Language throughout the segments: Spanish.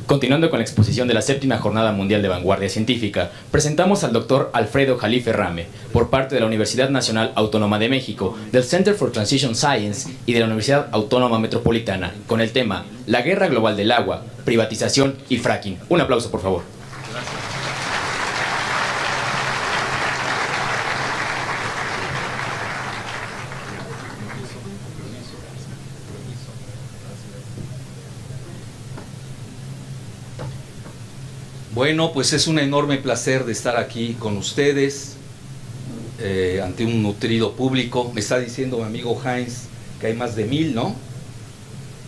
Continuando con la exposición de la 7ª Jornada Mundial de Vanguardia Científica, presentamos al Dr. Alfredo Jalife Rame, por parte de la Universidad Nacional Autónoma de México, del Center for Transition Science y de la Universidad Autónoma Metropolitana, con el tema La guerra global del agua, privatización y fracking. Un aplauso, por favor. Bueno, pues es un enorme placer de estar aquí con ustedes, ante un nutrido público. Me está diciendo mi amigo Heinz que hay más de 1000, ¿no?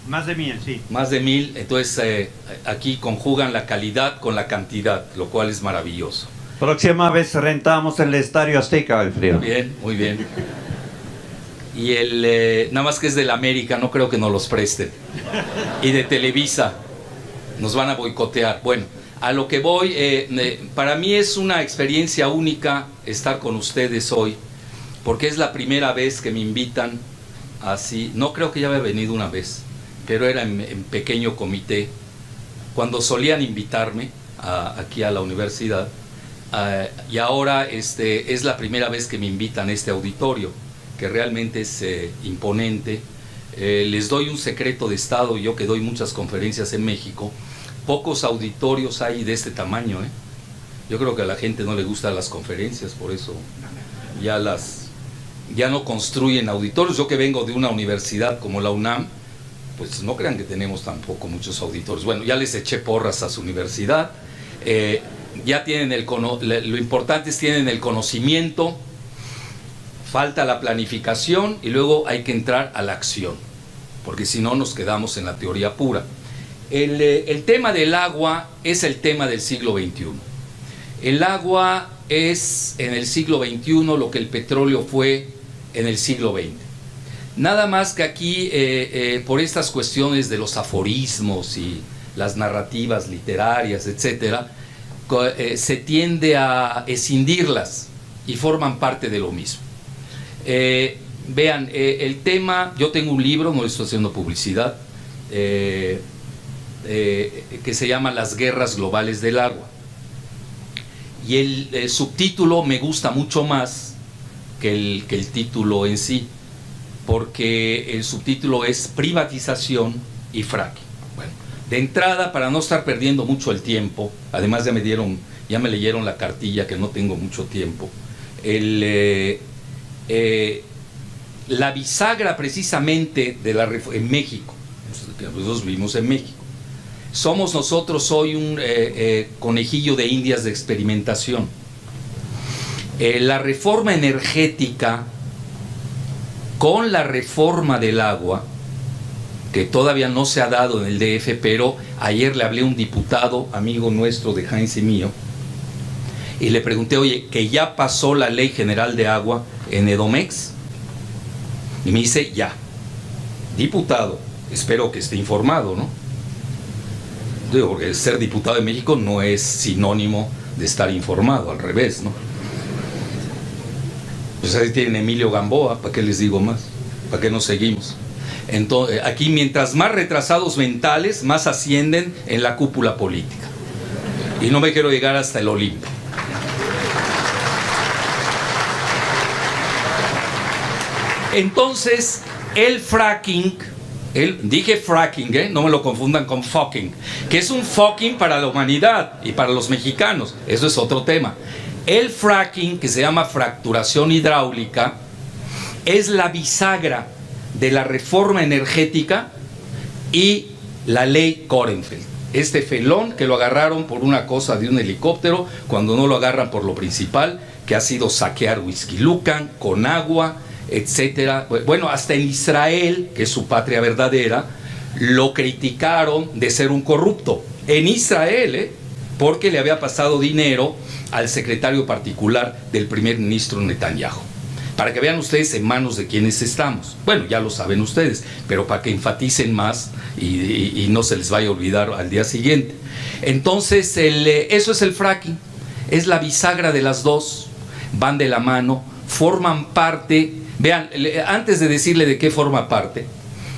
Más de 1000, sí. Más de 1000, entonces aquí conjugan la calidad con la cantidad, lo cual es maravilloso. Próxima vez rentamos el Estadio Azteca, Alfredo. Bien, muy bien. Y nada más que es del América, no creo que nos los presten. Y de Televisa, nos van a boicotear. Bueno, a lo que voy, para mí es una experiencia única estar con ustedes hoy, porque es la primera vez que me invitan así. No creo que ya había venido una vez, pero era en pequeño comité, cuando solían invitarme aquí a la universidad, y ahora es la primera vez que me invitan a este auditorio, que realmente es imponente. Les doy un secreto de Estado, yo que doy muchas conferencias en México. Pocos auditorios hay de este tamaño, ¿eh? Yo creo que a la gente no le gustan las conferencias, por eso ya no construyen auditorios. Yo que vengo de una universidad como la UNAM, pues no crean que tenemos tampoco muchos auditorios. Bueno, ya les eché porras a su universidad, ya tienen lo importante es tienen el conocimiento, falta la planificación y luego hay que entrar a la acción, porque si no nos quedamos en la teoría pura. El tema del agua es el tema del siglo XXI. El agua es en el siglo XXI lo que el petróleo fue en el siglo XX. Nada más que aquí, por estas cuestiones de los aforismos y las narrativas literarias, etcétera, se tiende a escindirlas y forman parte de lo mismo. Vean, el tema, yo tengo un libro, no le estoy haciendo publicidad, que se llama Las guerras globales del agua, y el subtítulo me gusta mucho más que el título en sí, porque el subtítulo es privatización y fracking. Bueno, de entrada, para no estar perdiendo mucho el tiempo, además ya me leyeron la cartilla que no tengo mucho tiempo, la bisagra precisamente de en México, nosotros vivimos en México, somos nosotros hoy un conejillo de indias de experimentación. La reforma energética con la reforma del agua, que todavía no se ha dado en el DF, pero ayer le hablé a un diputado, amigo nuestro de Heinz y mío, y le pregunté, oye, que ya pasó la Ley General de Agua en Edomex, y me dice, ya. Diputado, espero que esté informado, ¿no? Digo, porque ser diputado de México no es sinónimo de estar informado, al revés, ¿no? Pues ahí tienen Emilio Gamboa, ¿para qué les digo más? ¿Para qué nos seguimos? Entonces, aquí mientras más retrasados mentales, más ascienden en la cúpula política. Y no me quiero llegar hasta el Olimpo. Entonces, el fracking, dije fracking, no me lo confundan con fucking, que es un fucking para la humanidad y para los mexicanos, eso es otro tema. El fracking, que se llama fracturación hidráulica, es la bisagra de la reforma energética y la ley Korenfeld. Este felón que lo agarraron por una cosa de un helicóptero, cuando no lo agarran por lo principal, que ha sido saquear Whisky Lucan con agua, etcétera. Bueno, hasta en Israel, que es su patria verdadera, lo criticaron de ser un corrupto. En Israel, porque le había pasado dinero al secretario particular del primer ministro Netanyahu. Para que vean ustedes en manos de quienes estamos. Bueno, ya lo saben ustedes, pero para que enfaticen más y no se les vaya a olvidar al día siguiente. Entonces, eso es el fracking. Es la bisagra de las dos, van de la mano, forman parte. Vean, antes de decirle de qué forma parte,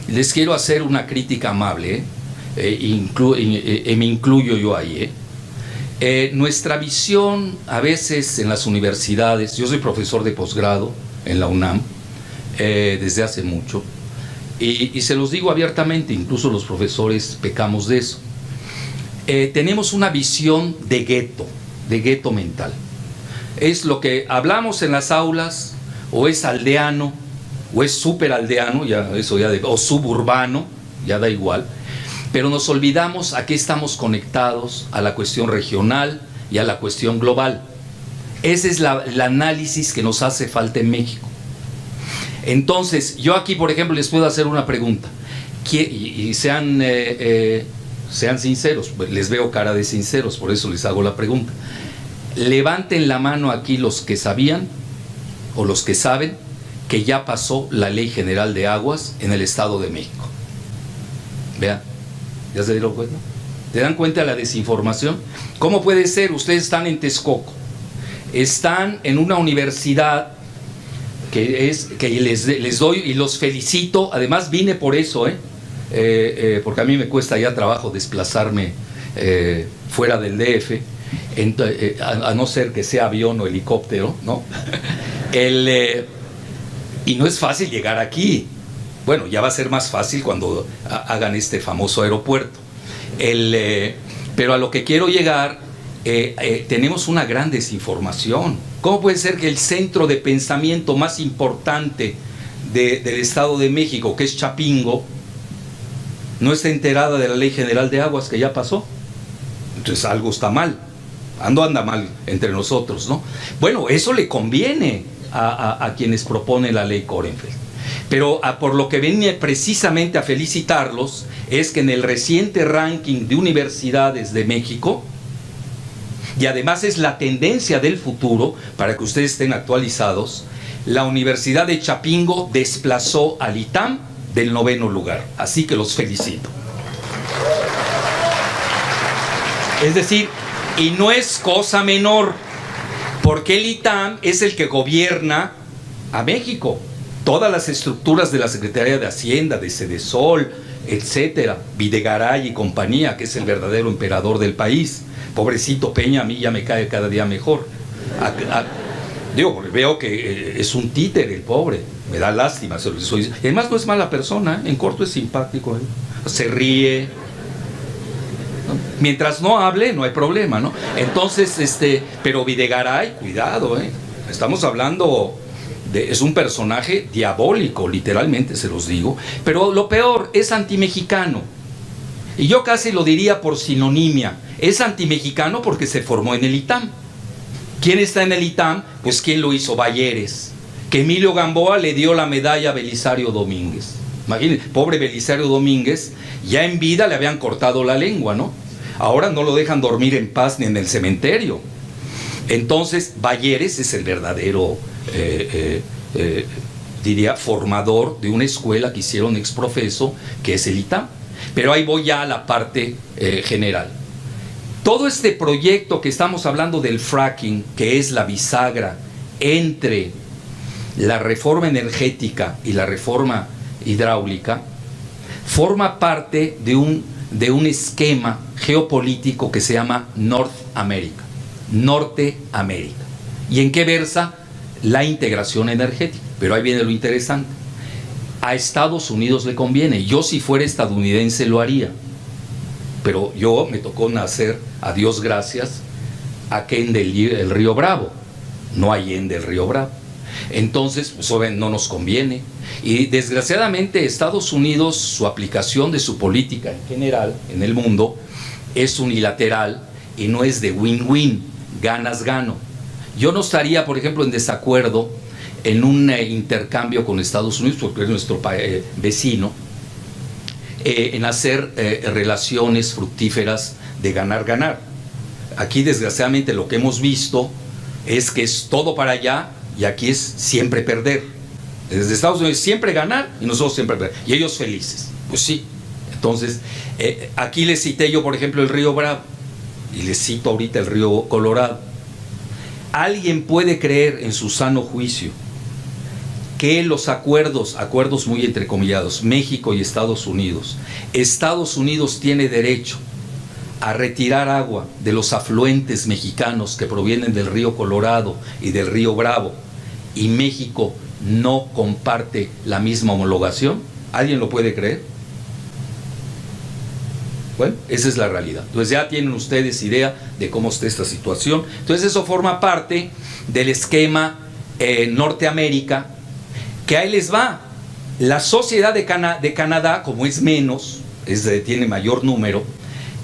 les quiero hacer una crítica amable. me incluyo yo ahí, nuestra visión a veces en las universidades, yo soy profesor de posgrado en la UNAM desde hace mucho, y se los digo abiertamente, incluso los profesores pecamos de eso. Tenemos una visión de gueto mental. Es lo que hablamos en las aulas, o es aldeano, o es superaldeano, o suburbano, ya da igual, pero nos olvidamos a qué estamos conectados, a la cuestión regional y a la cuestión global. Ese es el análisis que nos hace falta en México. Entonces, yo aquí, por ejemplo, les puedo hacer una pregunta, y sean sinceros, les veo cara de sinceros, por eso les hago la pregunta. Levanten la mano aquí los que sabían, o los que saben, que ya pasó la Ley General de Aguas en el Estado de México. Vean, ¿ya se dieron cuenta? ¿Te dan cuenta de la desinformación? ¿Cómo puede ser? Ustedes están en Texcoco, están en una universidad que les doy y los felicito. Además vine por eso, porque a mí me cuesta ya trabajo desplazarme fuera del DF, a no ser que sea avión o helicóptero, ¿no? Y no es fácil llegar aquí. Bueno, ya va a ser más fácil cuando hagan este famoso aeropuerto. Pero a lo que quiero llegar, tenemos una gran desinformación. ¿Cómo puede ser que el centro de pensamiento más importante del Estado de México, que es Chapingo, no esté enterada de la Ley General de Aguas que ya pasó? Entonces algo está mal. Anda mal entre nosotros, ¿no? Bueno, eso le conviene a quienes proponen la ley Korenfeld. Pero por lo que venía precisamente a felicitarlos es que en el reciente ranking de universidades de México, y además es la tendencia del futuro, para que ustedes estén actualizados, la Universidad de Chapingo desplazó al ITAM del 9º lugar. Así que los felicito. Es decir, y no es cosa menor, porque el ITAM es el que gobierna a México. Todas las estructuras de la Secretaría de Hacienda, de Sedesol, etcétera, Videgaray y compañía, que es el verdadero emperador del país. Pobrecito Peña, a mí ya me cae cada día mejor. Digo, veo que es un títere el pobre, me da lástima. Además no es mala persona, en corto es simpático, se ríe. Mientras no hable, no hay problema, ¿no? Entonces, pero Videgaray, cuidado, estamos hablando es un personaje diabólico, literalmente se los digo, pero lo peor, es antimexicano. Y yo casi lo diría por sinonimia, es antimexicano porque se formó en el ITAM. ¿Quién está en el ITAM? Pues ¿quién lo hizo? Bayeres, que Emilio Gamboa le dio la medalla a Belisario Domínguez. Imagínense, pobre Belisario Domínguez, ya en vida le habían cortado la lengua, ¿no? Ahora no lo dejan dormir en paz ni en el cementerio. Entonces, Bayeres es el verdadero, diría, formador de una escuela que hicieron exprofeso, que es el ITAM. Pero ahí voy ya a la parte general. Todo este proyecto que estamos hablando del fracking, que es la bisagra entre la reforma energética y la reforma hidráulica, forma parte de un esquema geopolítico que se llama Norteamérica. ¿Y en qué versa? La integración energética. Pero ahí viene lo interesante. A Estados Unidos le conviene. Yo, si fuera estadounidense, lo haría. Pero yo me tocó nacer, a Dios gracias, aquende el río Bravo, no allende el río Bravo. Entonces, pues no nos conviene. Y desgraciadamente Estados Unidos, su aplicación de su política en general en el mundo es unilateral y no es de win-win, ganas-gano. Yo no estaría, por ejemplo, en desacuerdo en un intercambio con Estados Unidos, porque es nuestro vecino, en hacer relaciones fructíferas de ganar-ganar. Aquí, desgraciadamente, lo que hemos visto es que es todo para allá y aquí es siempre perder. Desde Estados Unidos siempre ganar y nosotros siempre perder. Y ellos felices. Pues sí. Entonces, aquí les cité yo, por ejemplo, el río Bravo y les cito ahorita el río Colorado. ¿Alguien puede creer en su sano juicio que los acuerdos muy entrecomillados, México y Estados Unidos tiene derecho a retirar agua de los afluentes mexicanos que provienen del río Colorado y del río Bravo, y México no comparte la misma homologación? ¿Alguien lo puede creer? Bueno, esa es la realidad. Entonces ya tienen ustedes idea de cómo está esta situación. Entonces eso forma parte del esquema Norteamérica, que ahí les va. La sociedad de Canadá, como es menos, tiene mayor número,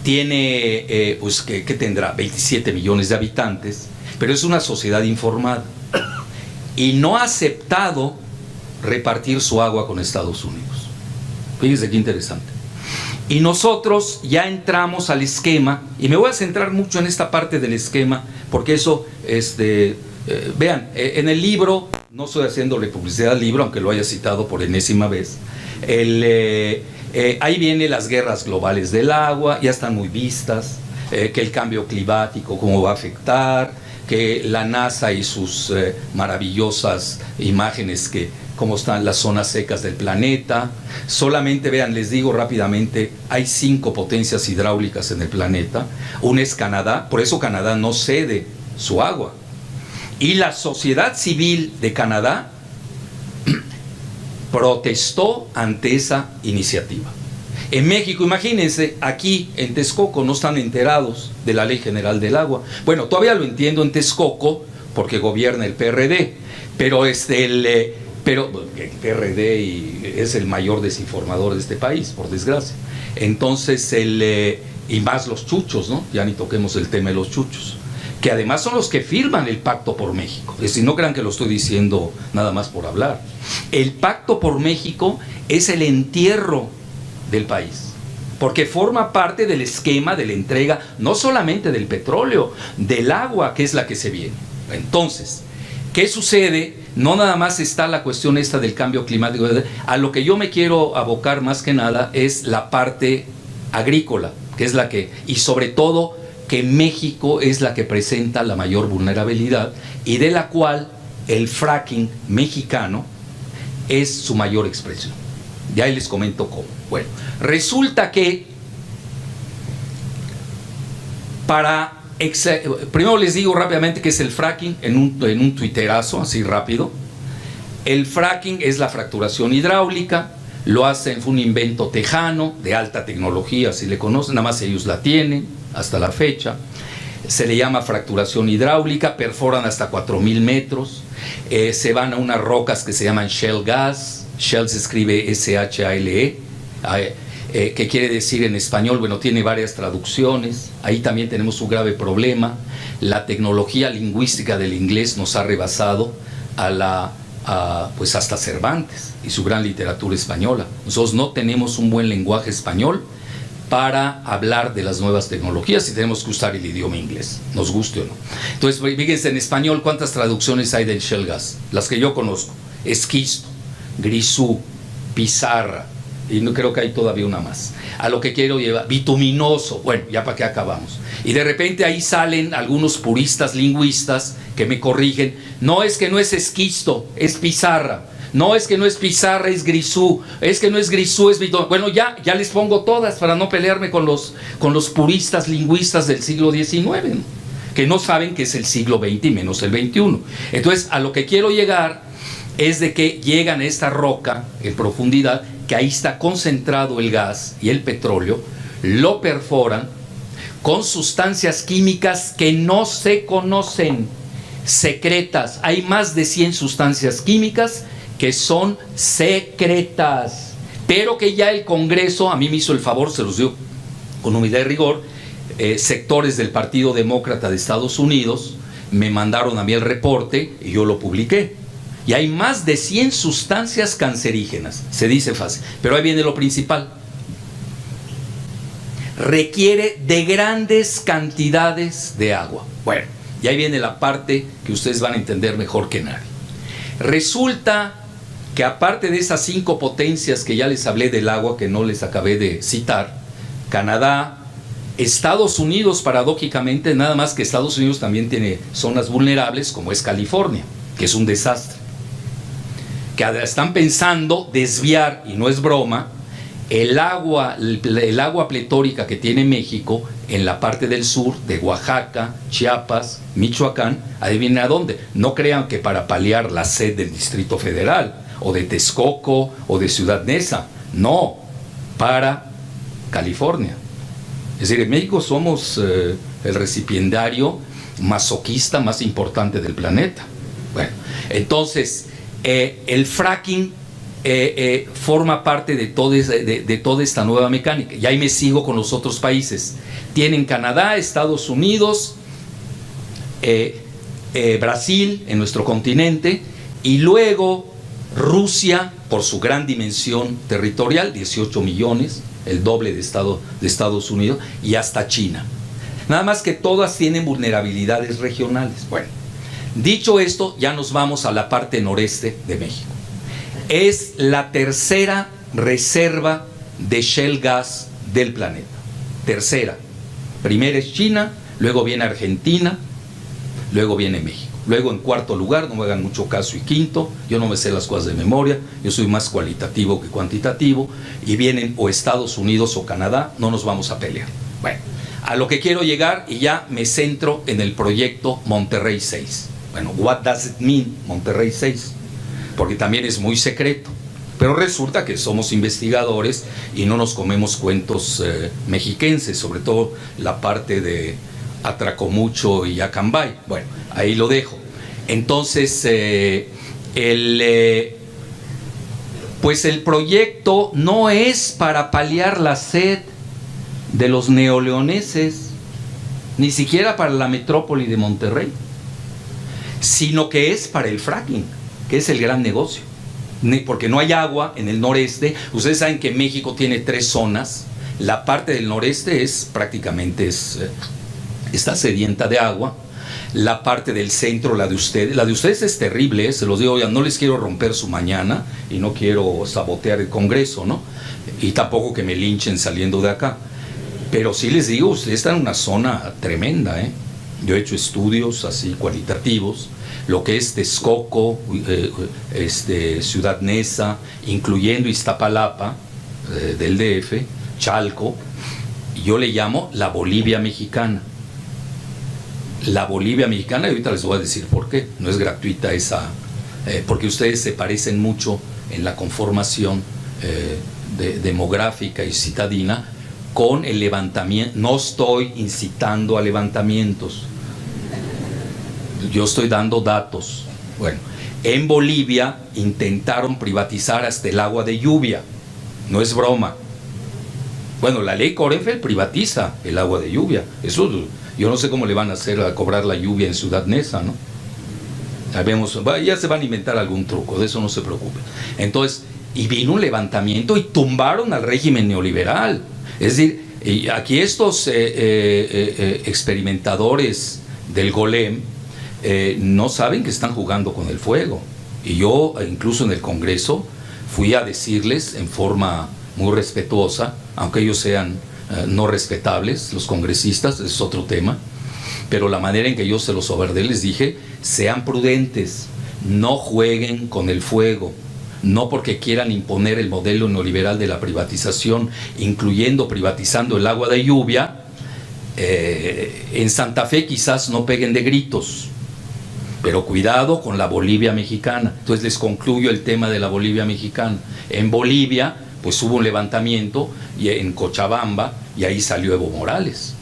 tiene, pues, ¿qué tendrá? 27 millones de habitantes, pero es una sociedad informada y no ha aceptado repartir su agua con Estados Unidos. Fíjense qué interesante. Y nosotros ya entramos al esquema, y me voy a centrar mucho en esta parte del esquema, porque eso, vean, en el libro, no estoy haciéndole publicidad al libro, aunque lo haya citado por enésima vez, ahí vienen las guerras globales del agua, ya están muy vistas, que el cambio climático, cómo va a afectar, que la NASA y sus maravillosas imágenes, cómo están las zonas secas del planeta. Solamente, vean, les digo rápidamente, hay 5 potencias hidráulicas en el planeta. Una es Canadá, por eso Canadá no cede su agua. Y la sociedad civil de Canadá protestó ante esa iniciativa. En México, imagínense, aquí en Texcoco no están enterados de la Ley General del Agua. Bueno, todavía lo entiendo en Texcoco porque gobierna el PRD, pero el PRD es el mayor desinformador de este país, por desgracia. Entonces, y más los chuchos, ¿no? Ya ni toquemos el tema de los chuchos, que además son los que firman el Pacto por México. Es decir, no crean que lo estoy diciendo nada más por hablar. El Pacto por México es el entierro del país, porque forma parte del esquema de la entrega, no solamente del petróleo, del agua, que es la que se viene. Entonces, ¿qué sucede? No nada más está la cuestión esta del cambio climático. A lo que yo me quiero abocar más que nada es la parte agrícola, que es la que, y sobre todo, que México es la que presenta la mayor vulnerabilidad y de la cual el fracking mexicano es su mayor expresión. Ya les comento cómo. Bueno, resulta que primero les digo rápidamente qué es el fracking en un tuiterazo, así rápido. El fracking es la fracturación hidráulica, fue un invento tejano de alta tecnología, si le conocen, nada más ellos la tienen hasta la fecha. Se le llama fracturación hidráulica, perforan hasta 4,000 metros, se van a unas rocas que se llaman shale gas. Shale se escribe S-H-A-L-E, que quiere decir en español, bueno, tiene varias traducciones. Ahí también tenemos un grave problema. La tecnología lingüística del inglés nos ha rebasado pues hasta Cervantes y su gran literatura española. Nosotros no tenemos un buen lenguaje español para hablar de las nuevas tecnologías y tenemos que usar el idioma inglés, nos guste o no. Entonces, fíjense, en español, ¿cuántas traducciones hay del shale gas? Las que yo conozco: esquisto, grisú, pizarra, y no creo que hay todavía una más. A lo que quiero llevar, bituminoso. Bueno, ya para qué acabamos. Y de repente ahí salen algunos puristas lingüistas que me corrigen: no, es que no es esquisto, es pizarra. No, es que no es pizarra, es grisú. Es que no es grisú, es bituminoso. Bueno, ya les pongo todas para no pelearme con los puristas lingüistas del siglo XIX, ¿no? Que no saben que es el siglo XX y menos el XXI. Entonces, a lo que quiero llegar es de que llegan a esta roca en profundidad, que ahí está concentrado el gas y el petróleo, lo perforan con sustancias químicas que no se conocen, secretas. Hay más de 100 sustancias químicas que son secretas, pero que ya el Congreso, a mí me hizo el favor, se los dio con humildad y rigor, sectores del Partido Demócrata de Estados Unidos me mandaron a mí el reporte y yo lo publiqué. Y hay más de 100 sustancias cancerígenas, se dice fácil, pero ahí viene lo principal. Requiere de grandes cantidades de agua. Bueno, y ahí viene la parte que ustedes van a entender mejor que nadie. Resulta que aparte de esas 5 potencias que ya les hablé del agua, que no les acabé de citar, Canadá, Estados Unidos, paradójicamente, nada más que Estados Unidos también tiene zonas vulnerables, como es California, que es un desastre. que están pensando desviar, y no es broma, el agua pletórica que tiene México en la parte del sur, de Oaxaca, Chiapas, Michoacán, adivinen a dónde. No crean que para paliar la sed del Distrito Federal, o de Texcoco, o de Ciudad Neza. No, para California. Es decir, en México somos el recipiendario masoquista más importante del planeta. Bueno, entonces, el fracking forma parte de toda esta nueva mecánica. Y ahí me sigo con los otros países. Tienen Canadá, Estados Unidos, Brasil en nuestro continente, y luego Rusia, por su gran dimensión territorial, 18 millones, el doble de Estados Unidos, y hasta China. Nada más que todas tienen vulnerabilidades regionales. Bueno, dicho esto, ya nos vamos a la parte noreste de México. Es la tercera reserva de shale gas del planeta. Tercera. Primera es China, luego viene Argentina, luego viene México. Luego en cuarto lugar, no me hagan mucho caso, y quinto, yo no me sé las cosas de memoria, yo soy más cualitativo que cuantitativo, y vienen o Estados Unidos o Canadá, no nos vamos a pelear. Bueno, a lo que quiero llegar, y ya me centro en el proyecto Monterrey 6. Bueno, what does it mean, Monterrey 6? Porque también es muy secreto, pero resulta que somos investigadores y no nos comemos cuentos mexiquenses, sobre todo la parte de Atracomucho y Acambay. Bueno, ahí lo dejo. Entonces, pues el proyecto no es para paliar la sed de los neoleoneses, ni siquiera para la metrópoli de Monterrey, sino que es para el fracking, que es el gran negocio, porque no hay agua en el noreste. Ustedes saben que México tiene 3 zonas. La parte del noreste prácticamente está sedienta de agua. La parte del centro, la de ustedes es terrible, se los digo ya, no les quiero romper su mañana y no quiero sabotear el Congreso, ¿no? Y tampoco que me linchen saliendo de acá. Pero sí les digo, ustedes están en una zona tremenda, ¿eh? Yo he hecho estudios así cualitativos, lo que es Texcoco, Ciudad Neza, incluyendo Iztapalapa, del DF, Chalco, y yo le llamo la Bolivia mexicana. La Bolivia mexicana, y ahorita les voy a decir por qué, no es gratuita esa, porque ustedes se parecen mucho en la conformación demográfica y citadina con el levantamiento. No estoy incitando a levantamientos, yo estoy dando datos. Bueno, en Bolivia intentaron privatizar hasta el agua de lluvia, no es broma. Bueno, la ley Kornfeld privatiza el agua de lluvia. Eso, yo no sé cómo le van a hacer a cobrar la lluvia en Ciudad Neza, ¿no? Ya se van a inventar algún truco, de eso no se preocupen. Entonces, y vino un levantamiento y tumbaron al régimen neoliberal. Es decir, y aquí estos experimentadores del Golem no saben que están jugando con el fuego. Y yo, incluso en el Congreso, fui a decirles en forma muy respetuosa, aunque ellos sean no respetables, los congresistas, es otro tema, pero la manera en que yo se los sobardé, les dije, sean prudentes, no jueguen con el fuego, no porque quieran imponer el modelo neoliberal de la privatización, incluyendo privatizando el agua de lluvia. En Santa Fe quizás no peguen de gritos, pero cuidado con la Bolivia mexicana. Entonces les concluyo el tema de la Bolivia mexicana. En Bolivia pues hubo un levantamiento y en Cochabamba, y ahí salió Evo Morales,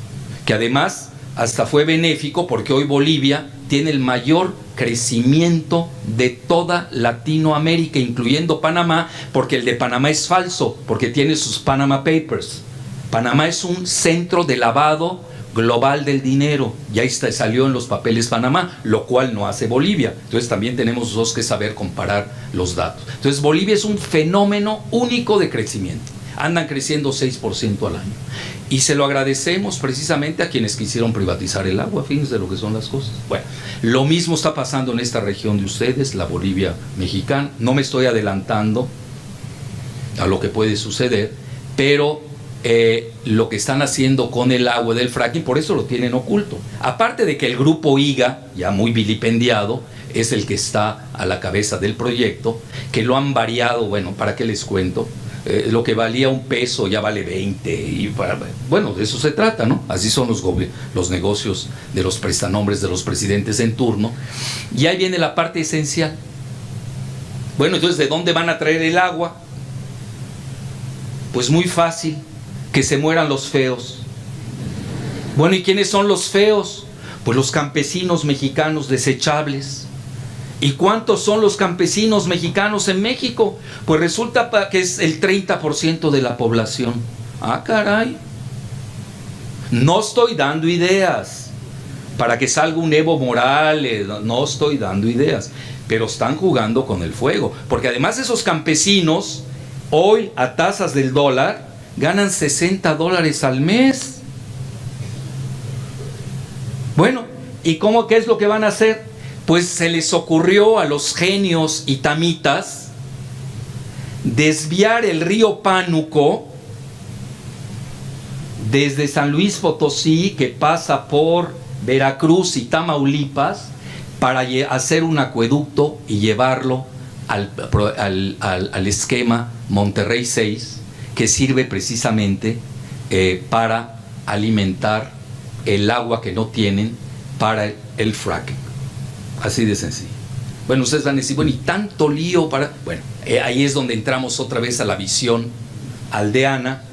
que además hasta fue benéfico, porque hoy Bolivia tiene el mayor crecimiento de toda Latinoamérica, incluyendo Panamá, porque el de Panamá es falso, porque tiene sus Panama Papers. Panamá es un centro de lavado global del dinero, y ahí salió en los papeles Panamá, lo cual no hace Bolivia. Entonces también tenemos que saber comparar los datos. Entonces Bolivia es un fenómeno único de crecimiento, andan creciendo 6% al año, y se lo agradecemos precisamente a quienes quisieron privatizar el agua. Fíjense lo que son las cosas. Bueno, lo mismo está pasando en esta región de ustedes, la Bolivia mexicana. No me estoy adelantando a lo que puede suceder, pero lo que están haciendo con el agua del fracking, por eso lo tienen oculto. Aparte de que el grupo IGA, ya muy vilipendiado, es el que está a la cabeza del proyecto, que lo han variado, bueno, ¿para qué les cuento? Lo que valía $1 ya vale 20, y bueno, de eso se trata, ¿no? Así son los negocios de los prestanombres de los presidentes en turno. Y ahí viene la parte esencial. Bueno, entonces, ¿de dónde van a traer el agua? Pues muy fácil, que se mueran los feos. Bueno, ¿y quiénes son los feos? Pues los campesinos mexicanos desechables. ¿Y cuántos son los campesinos mexicanos en México? Pues resulta que es el 30% de la población. Ah, caray. No estoy dando ideas para que salga un Evo Morales, no estoy dando ideas, pero están jugando con el fuego, porque además esos campesinos hoy a tasas del dólar ganan $60 al mes. Bueno, ¿y qué es lo que van a hacer? Pues se les ocurrió a los genios itamitas desviar el río Pánuco desde San Luis Potosí, que pasa por Veracruz y Tamaulipas, para hacer un acueducto y llevarlo al esquema Monterrey 6, que sirve precisamente para alimentar el agua que no tienen para el fracking. Así de sencillo. Bueno, ustedes van a decir, bueno, y tanto lío para... Bueno, ahí es donde entramos otra vez a la visión aldeana.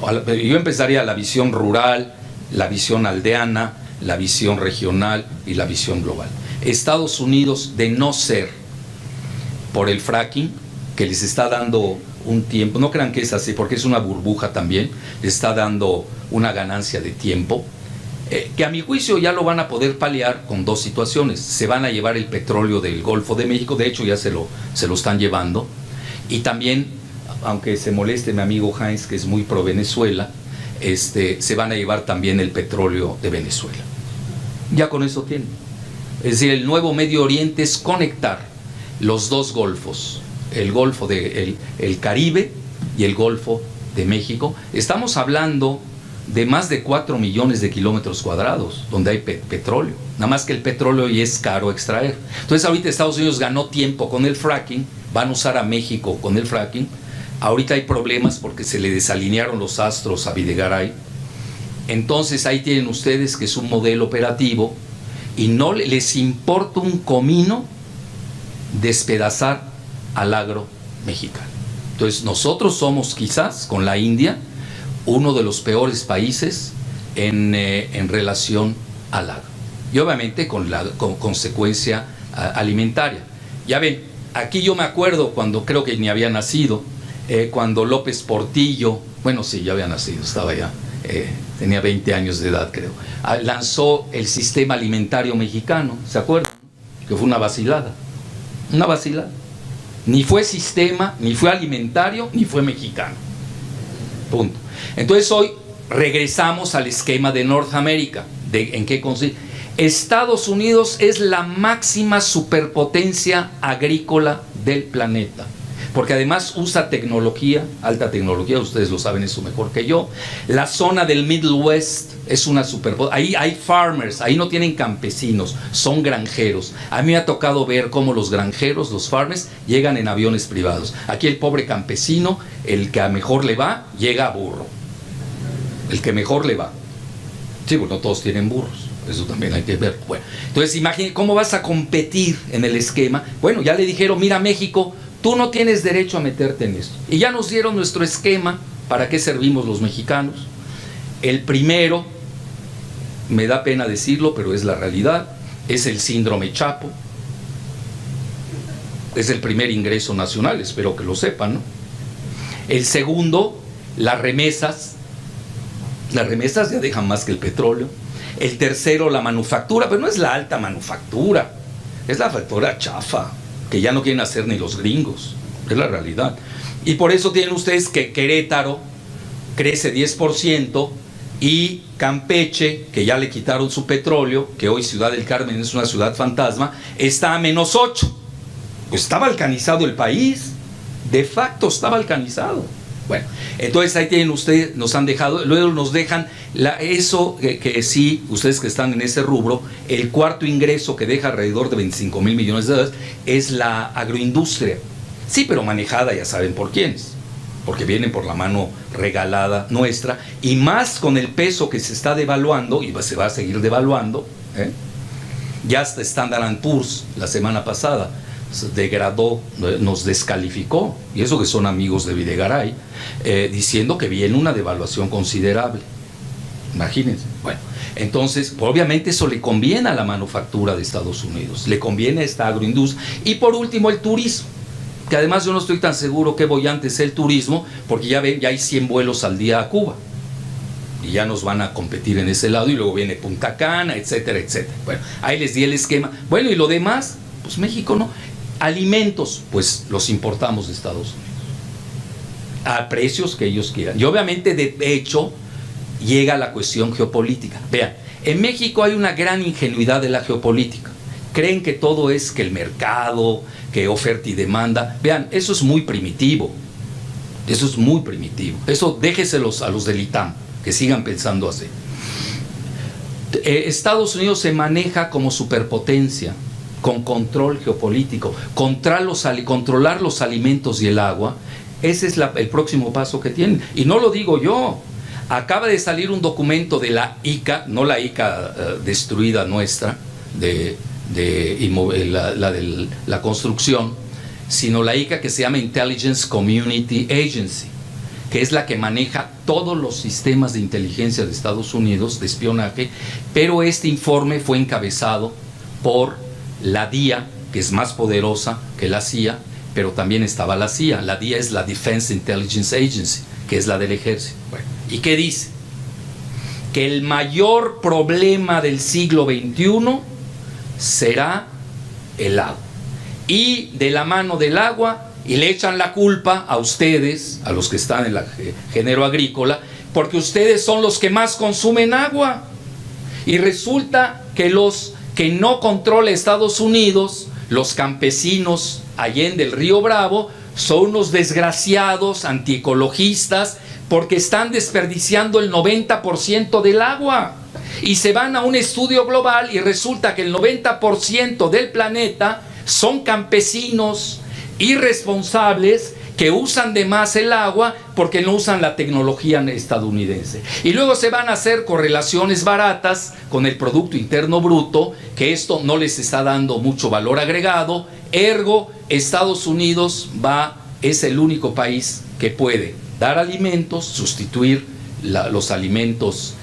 Yo empezaría la visión rural, la visión aldeana, la visión regional y la visión global. Estados Unidos, de no ser por el fracking, que les está dando un tiempo, no crean que es así, porque es una burbuja también, les está dando una ganancia de tiempo, que a mi juicio ya lo van a poder paliar con dos situaciones. Se van a llevar el petróleo del Golfo de México, de hecho ya se lo están llevando, y también, aunque se moleste mi amigo Heinz, que es muy pro Venezuela, se van a llevar también el petróleo de Venezuela. Ya con eso tienen. Es decir, el nuevo Medio Oriente es conectar los dos golfos, el Golfo de el Caribe y el Golfo de México. Estamos hablando de más de 4 millones de kilómetros cuadrados donde hay petróleo, nada más que el petróleo y es caro extraer. Entonces ahorita Estados Unidos ganó tiempo con el fracking, van a usar a México con el fracking. Ahorita hay problemas porque se le desalinearon los astros a Videgaray. Entonces ahí tienen ustedes que es un modelo operativo y no les importa un comino despedazar al agro mexicano. Entonces nosotros somos quizás con la India uno de los peores países en relación al agro. Y obviamente con consecuencia alimentaria. Ya ven, aquí yo me acuerdo cuando creo que ni había nacido, cuando López Portillo, bueno sí, ya había nacido, estaba ya, tenía 20 años de edad creo, lanzó el sistema alimentario mexicano, ¿se acuerdan? Que fue una vacilada, ni fue sistema, ni fue alimentario, ni fue mexicano, punto. Entonces hoy regresamos al esquema de Norteamérica. ¿En qué consiste? Estados Unidos es la máxima superpotencia agrícola del planeta, porque además usa tecnología, alta tecnología, ustedes lo saben eso mejor que yo. La zona del Middle West es una superpotencia, ahí hay farmers, ahí no tienen campesinos, son granjeros. A mí me ha tocado ver cómo los granjeros, los farmers, llegan en aviones privados. Aquí el pobre campesino, el que a mejor le va, llega a burro. El que mejor le va. Sí, bueno, todos tienen burros, eso también hay que ver. Bueno, entonces imagínate cómo vas a competir en el esquema. Bueno, ya le dijeron, mira México, tú no tienes derecho a meterte en esto. Y ya nos dieron nuestro esquema, para qué servimos los mexicanos. El primero, me da pena decirlo, pero es la realidad, es el síndrome Chapo. Es el primer ingreso nacional, espero que lo sepan, ¿no? El segundo, las remesas. Las remesas ya dejan más que el petróleo. El tercero, la manufactura, pero no es la alta manufactura, es la factura chafa, que ya no quieren hacer ni los gringos, es la realidad. Y por eso tienen ustedes que Querétaro crece 10% y Campeche, que ya le quitaron su petróleo, que hoy Ciudad del Carmen es una ciudad fantasma, está a -8. Pues está balcanizado el país, de facto está balcanizado. Bueno, entonces ahí tienen ustedes, nos han dejado, luego nos dejan eso que sí, ustedes que están en ese rubro, el cuarto ingreso que deja alrededor de 25 mil millones de dólares es la agroindustria. Sí, pero manejada ya saben por quiénes, porque vienen por la mano regalada nuestra, y más con el peso que se está devaluando, y se va a seguir devaluando, ya hasta Standard & Poor's la semana pasada degradó, nos descalificó, y eso que son amigos de Videgaray, diciendo que viene una devaluación considerable. Imagínense. Bueno, entonces, obviamente eso le conviene a la manufactura de Estados Unidos, le conviene a esta agroindustria. Y por último, el turismo, que además yo no estoy tan seguro qué bollante es el turismo, porque ya ven, ya hay 100 vuelos al día a Cuba, y ya nos van a competir en ese lado, y luego viene Punta Cana, etcétera, etcétera. Bueno, ahí les di el esquema. Bueno, y lo demás, pues México no. Alimentos, pues los importamos de Estados Unidos a precios que ellos quieran. Y obviamente, de hecho, llega la cuestión geopolítica. Vean, en México hay una gran ingenuidad de la geopolítica. Creen que todo es que el mercado, que oferta y demanda. Vean, eso es muy primitivo. Eso es muy primitivo. Eso déjeselos a los del ITAM, que sigan pensando así. Estados Unidos se maneja como superpotencia, con control geopolítico, controlar los alimentos y el agua. Ese es el próximo paso que tienen. Y no lo digo yo. Acaba de salir un documento de la ICA, no la ICA destruida nuestra, de la construcción, sino la ICA que se llama Intelligence Community Agency, que es la que maneja todos los sistemas de inteligencia de Estados Unidos, de espionaje, pero este informe fue encabezado por la DIA, que es más poderosa que la CIA, pero también estaba la CIA. La DIA es la Defense Intelligence Agency, que es la del ejército. Bueno, ¿y qué dice? Que el mayor problema del siglo XXI será el agua. Y de la mano del agua, y le echan la culpa a ustedes, a los que están en el género agrícola, porque ustedes son los que más consumen agua. Y resulta que los que no controla Estados Unidos, los campesinos allende el río Bravo, son unos desgraciados antiecologistas, porque están desperdiciando el 90% del agua. Y se van a un estudio global y resulta que el 90% del planeta son campesinos irresponsables que usan de más el agua porque no usan la tecnología estadounidense. Y luego se van a hacer correlaciones baratas con el Producto Interno Bruto, que esto no les está dando mucho valor agregado. Ergo, Estados Unidos es el único país que puede dar alimentos, sustituir los alimentos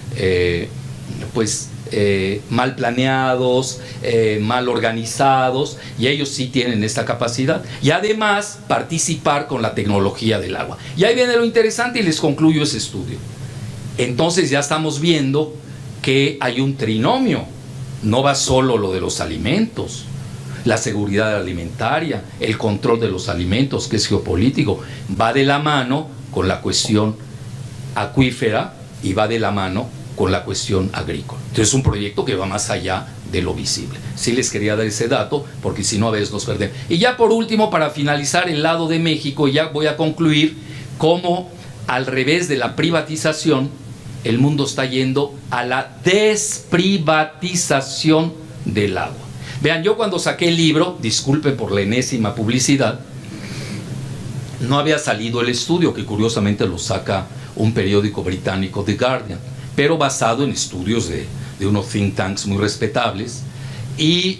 mal planeados, mal organizados, y ellos sí tienen esta capacidad, y además participar con la tecnología del agua. Y ahí viene lo interesante, y les concluyo ese estudio. Entonces ya estamos viendo que hay un trinomio. No va solo lo de los alimentos, la seguridad alimentaria, el control de los alimentos, que es geopolítico, va de la mano con la cuestión acuífera y va de la mano con la cuestión agrícola. Entonces es un proyecto que va más allá de lo visible. Sí les quería dar ese dato, porque si no a veces nos perdemos. Y ya por último, para finalizar el lado de México, ya voy a concluir cómo al revés de la privatización, el mundo está yendo a la desprivatización del agua. Vean, yo cuando saqué el libro, disculpen por la enésima publicidad, no había salido el estudio, que curiosamente lo saca un periódico británico, The Guardian, pero basado en estudios de unos think tanks muy respetables. Y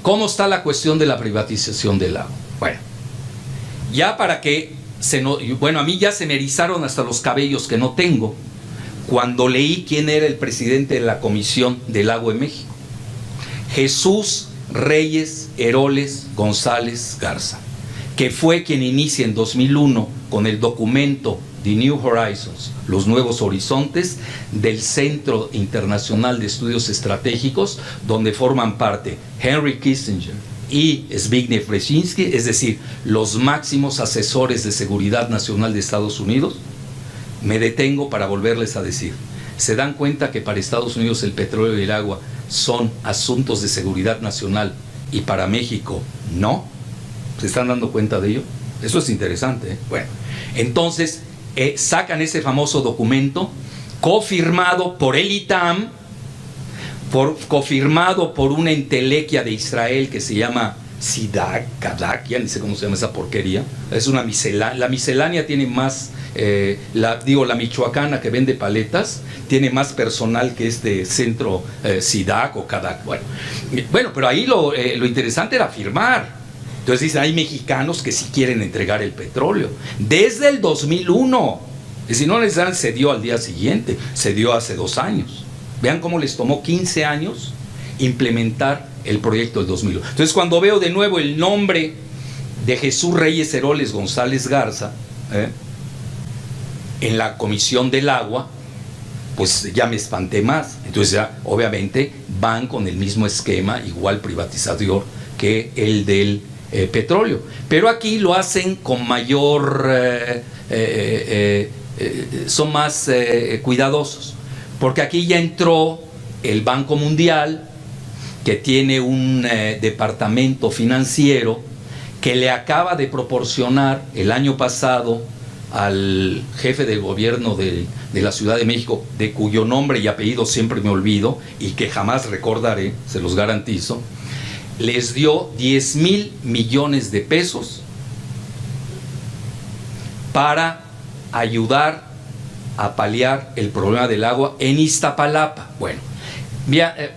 ¿cómo está la cuestión de la privatización del agua? Bueno, ya para que a mí ya se me erizaron hasta los cabellos que no tengo cuando leí quién era el presidente de la Comisión del Agua en México. Jesús Reyes Heroles González Garza, que fue quien inicia en 2001 con el documento The New Horizons, los nuevos horizontes, del Centro Internacional de Estudios Estratégicos, donde forman parte Henry Kissinger y Zbigniew Brzezinski, es decir, los máximos asesores de seguridad nacional de Estados Unidos. Me detengo para volverles a decir, ¿se dan cuenta que para Estados Unidos el petróleo y el agua son asuntos de seguridad nacional y para México no? ¿Se están dando cuenta de ello? Eso es interesante, ¿eh? Bueno, entonces sacan ese famoso documento cofirmado por el ITAM, cofirmado por una entelequia de Israel que se llama Sidak, Kadak, ya ni sé cómo se llama esa porquería. Es una miscelánea. La miscelánea tiene más, la michoacana que vende paletas, tiene más personal que este centro Sidak o Kadak. Bueno, pero ahí lo interesante era firmar. Entonces dicen, hay mexicanos que sí quieren entregar el petróleo. Desde el 2001. Y si no les dan, se dio al día siguiente. Se dio hace 2 años. Vean cómo les tomó 15 años implementar el proyecto del 2001. Entonces, cuando veo de nuevo el nombre de Jesús Reyes Heroles González Garza en la Comisión del Agua, pues ya me espanté más. Entonces ya, obviamente, van con el mismo esquema, igual privatizador que el del petróleo. Pero aquí lo hacen con mayor... son más cuidadosos. Porque aquí ya entró el Banco Mundial, que tiene un departamento financiero que le acaba de proporcionar el año pasado al jefe del gobierno de la Ciudad de México, de cuyo nombre y apellido siempre me olvido y que jamás recordaré, se los garantizo, les dio 10,000 millones de pesos para ayudar a paliar el problema del agua en Iztapalapa. Bueno,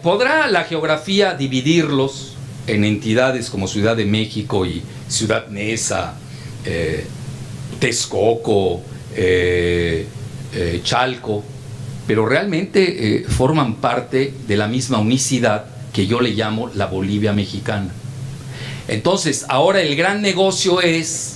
¿podrá la geografía dividirlos en entidades como Ciudad de México y Ciudad Neza, Texcoco, Chalco? Pero realmente forman parte de la misma unicidad que yo le llamo la Bolivia mexicana. Entonces, ahora el gran negocio es,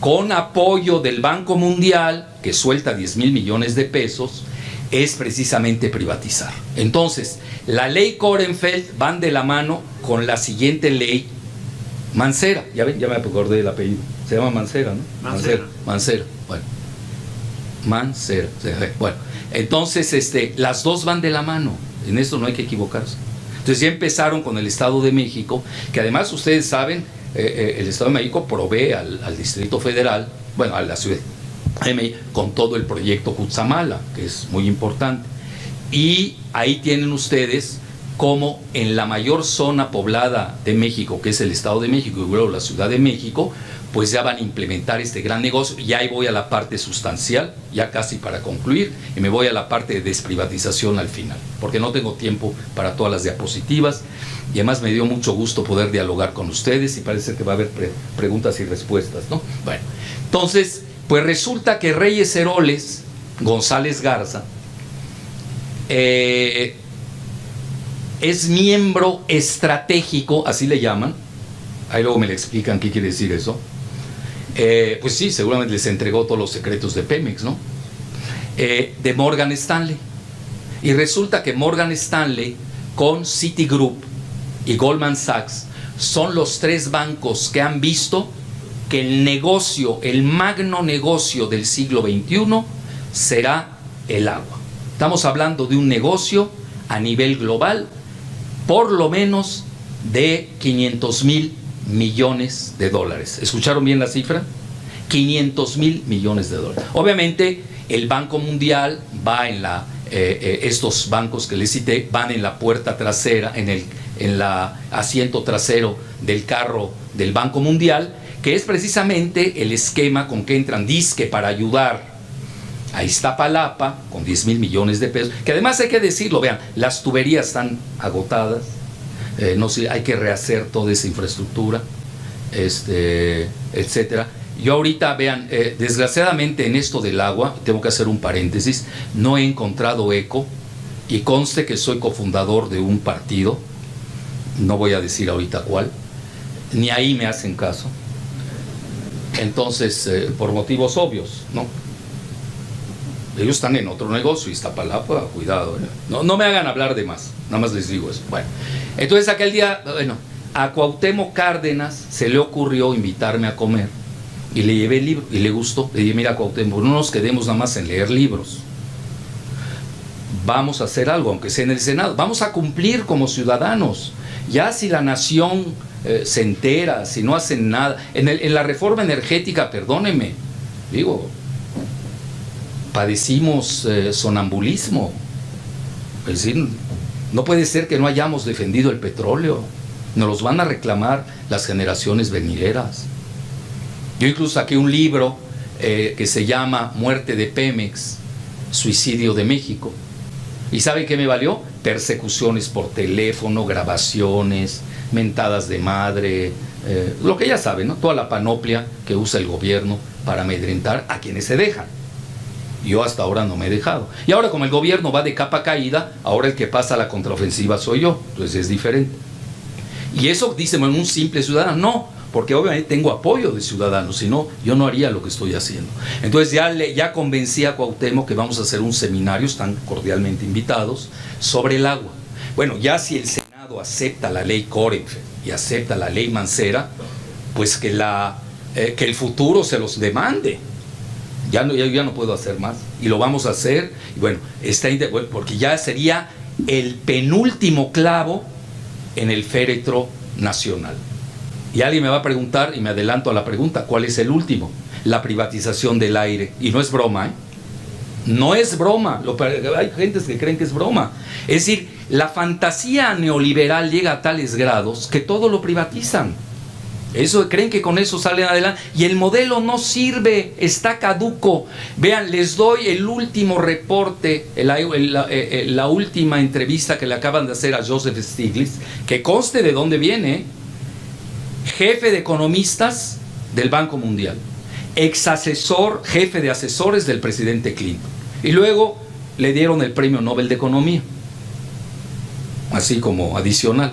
con apoyo del Banco Mundial, que suelta 10,000 millones de pesos, es precisamente privatizar. Entonces, la ley Korenfeld van de la mano con la siguiente ley, Mancera. Ya ven, ya me acordé del apellido. Se llama Mancera, ¿no? Mancera. Bueno, Mancera. Bueno, entonces las dos van de la mano. En esto no hay que equivocarse. Entonces ya empezaron con el Estado de México, que además ustedes saben, el Estado de México provee al Distrito Federal, bueno, a la Ciudad de México, con todo el proyecto Cutzamala, que es muy importante. Y ahí tienen ustedes como en la mayor zona poblada de México, que es el Estado de México y luego la Ciudad de México, pues ya van a implementar este gran negocio. Y ahí voy a la parte sustancial, ya casi para concluir, y me voy a la parte de desprivatización al final, porque no tengo tiempo para todas las diapositivas, y además me dio mucho gusto poder dialogar con ustedes, y parece que va a haber preguntas y respuestas, ¿no? Bueno, entonces, pues resulta que Reyes Heroles González Garza es miembro estratégico, así le llaman, ahí luego me le explican qué quiere decir eso. Pues sí, seguramente les entregó todos los secretos de Pemex, ¿no? De Morgan Stanley. Y resulta que Morgan Stanley con Citigroup y Goldman Sachs son los 3 bancos que han visto que el negocio, el magno negocio del siglo XXI será el agua. Estamos hablando de un negocio a nivel global, por lo menos de 500,000 millones de dólares. ¿Escucharon bien la cifra? 500,000 millones de dólares. Obviamente el Banco Mundial va en estos bancos que les cité van en la puerta trasera, en el asiento trasero del carro del Banco Mundial, que es precisamente el esquema con que entran disque para ayudar a Iztapalapa con 10,000 millones de pesos, que además hay que decirlo, vean, las tuberías están agotadas, no sé, hay que rehacer toda esa infraestructura, etcétera. Yo ahorita, vean, desgraciadamente en esto del agua, tengo que hacer un paréntesis, no he encontrado eco, y conste que soy cofundador de un partido, no voy a decir ahorita cuál, ni ahí me hacen caso. Entonces, por motivos obvios, ¿no? Ellos están en otro negocio, Iztapalapa, cuidado, ¿eh? No me hagan hablar de más, nada más les digo eso. Bueno, entonces aquel día, bueno, a Cuauhtémoc Cárdenas se le ocurrió invitarme a comer, y le llevé el libro, y le gustó. Le dije, mira Cuauhtémoc, no nos quedemos nada más en leer libros, vamos a hacer algo, aunque sea en el Senado, vamos a cumplir como ciudadanos. Ya si la nación se entera, si no hacen nada. En la reforma energética, perdónenme, digo, padecimos sonambulismo. Es decir, no puede ser que no hayamos defendido el petróleo. Nos los van a reclamar las generaciones venideras. Yo incluso saqué un libro que se llama Muerte de Pemex, Suicidio de México. ¿Y saben qué me valió? Persecuciones por teléfono, grabaciones, mentadas de madre, lo que ya saben, ¿no? Toda la panoplia que usa el gobierno para amedrentar a quienes se dejan. Yo hasta ahora no me he dejado. Y ahora, como el gobierno va de capa caída, ahora el que pasa a la contraofensiva soy yo. Entonces es diferente. Y eso dice un simple ciudadano. No, porque obviamente tengo apoyo de ciudadanos, si no, yo no haría lo que estoy haciendo. Entonces ya convencí a Cuauhtémoc que vamos a hacer un seminario, están cordialmente invitados, sobre el agua. Bueno, ya si el Senado acepta la ley Corenfeld y acepta la ley Mancera, pues que el futuro se los demande. Ya no puedo hacer más. Y lo vamos a hacer, y bueno, porque ya sería el penúltimo clavo en el féretro nacional. Y alguien me va a preguntar, y me adelanto a la pregunta, ¿cuál es el último? La privatización del aire. Y no es broma, ¿eh? No es broma. Hay gentes que creen que es broma. Es decir, la fantasía neoliberal llega a tales grados que todo lo privatizan. Creen que con eso salen adelante. Y el modelo no sirve, está caduco. Vean, les doy el último reporte, la última entrevista que le acaban de hacer a Joseph Stiglitz, que conste de dónde viene. Jefe de economistas del Banco Mundial, jefe de asesores del presidente Clinton, y luego le dieron el premio Nobel de Economía, así como adicional.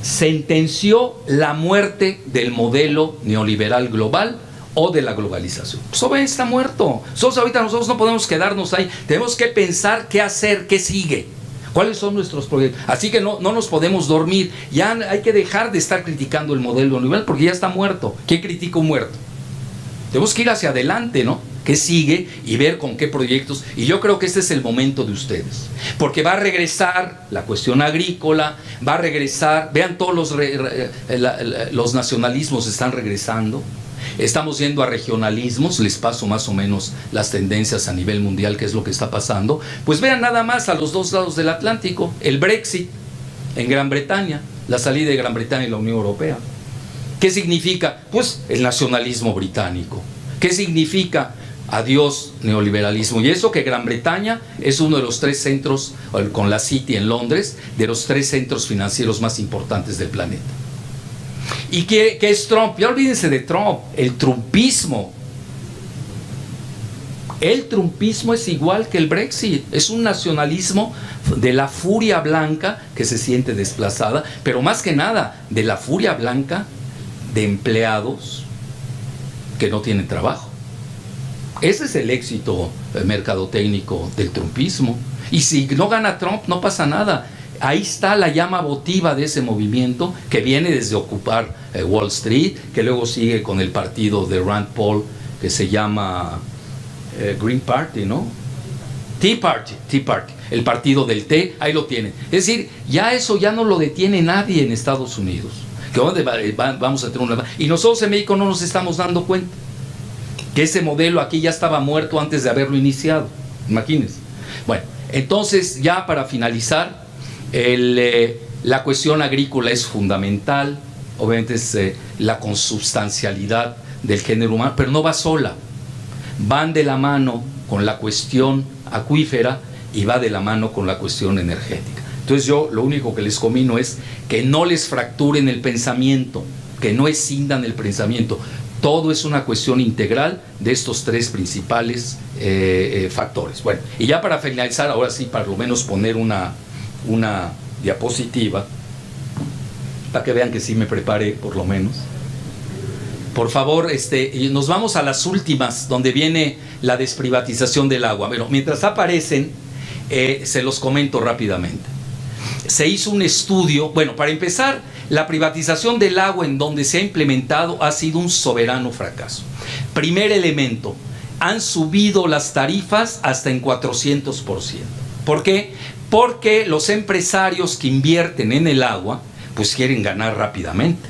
Sentenció la muerte del modelo neoliberal global o de la globalización. Eso está muerto. Nosotros no podemos quedarnos ahí, tenemos que pensar qué hacer, qué sigue. ¿Cuáles son nuestros proyectos? Así que no nos podemos dormir. Ya hay que dejar de estar criticando el modelo neoliberal porque ya está muerto. ¿Quién critica un muerto? Tenemos que ir hacia adelante, ¿no? ¿Qué sigue? Y ver con qué proyectos. Y yo creo que este es el momento de ustedes. Porque va a regresar la cuestión agrícola, va a regresar, vean todos los nacionalismos están regresando. Estamos yendo a regionalismos, les paso más o menos las tendencias a nivel mundial, qué es lo que está pasando. Pues vean nada más a los dos lados del Atlántico, el Brexit en Gran Bretaña, la salida de Gran Bretaña de la Unión Europea. ¿Qué significa? Pues el nacionalismo británico. ¿Qué significa? Adiós neoliberalismo. Y eso que Gran Bretaña es uno de los 3 centros, con la City en Londres, de los 3 centros financieros más importantes del planeta. ¿Y qué es Trump? Ya olvídense de Trump, el trumpismo. El trumpismo es igual que el Brexit, es un nacionalismo de la furia blanca que se siente desplazada, pero más que nada de la furia blanca de empleados que no tienen trabajo. Ese es el éxito mercadotécnico del trumpismo. Y si no gana Trump, no pasa nada. Ahí está la llama votiva de ese movimiento que viene desde ocupar Wall Street, que luego sigue con el partido de Rand Paul que se llama Green Party, ¿no? Tea Party, el partido del té, ahí lo tienen. Es decir, ya eso ya no lo detiene nadie en Estados Unidos. Que vamos a tener una... Y nosotros en México no nos estamos dando cuenta que ese modelo aquí ya estaba muerto antes de haberlo iniciado. Imagínense. Bueno, entonces ya para finalizar, la cuestión agrícola es fundamental, obviamente es la consubstancialidad del género humano, pero no va sola, van de la mano con la cuestión acuífera y va de la mano con la cuestión energética. Entonces yo lo único que les comino es que no les fracturen el pensamiento, que no escindan el pensamiento. Todo es una cuestión integral de estos 3 principales factores. Bueno, y ya para finalizar, ahora sí, para lo menos poner una diapositiva para que vean que sí me preparé por lo menos. Por favor, nos vamos a las últimas, donde viene la desprivatización del agua. Bueno, mientras aparecen, se los comento rápidamente. Se hizo un estudio, bueno, para empezar, la privatización del agua en donde se ha implementado ha sido un soberano fracaso. Primer elemento, han subido las tarifas hasta en 400%. ¿Por qué? Porque los empresarios que invierten en el agua pues quieren ganar rápidamente.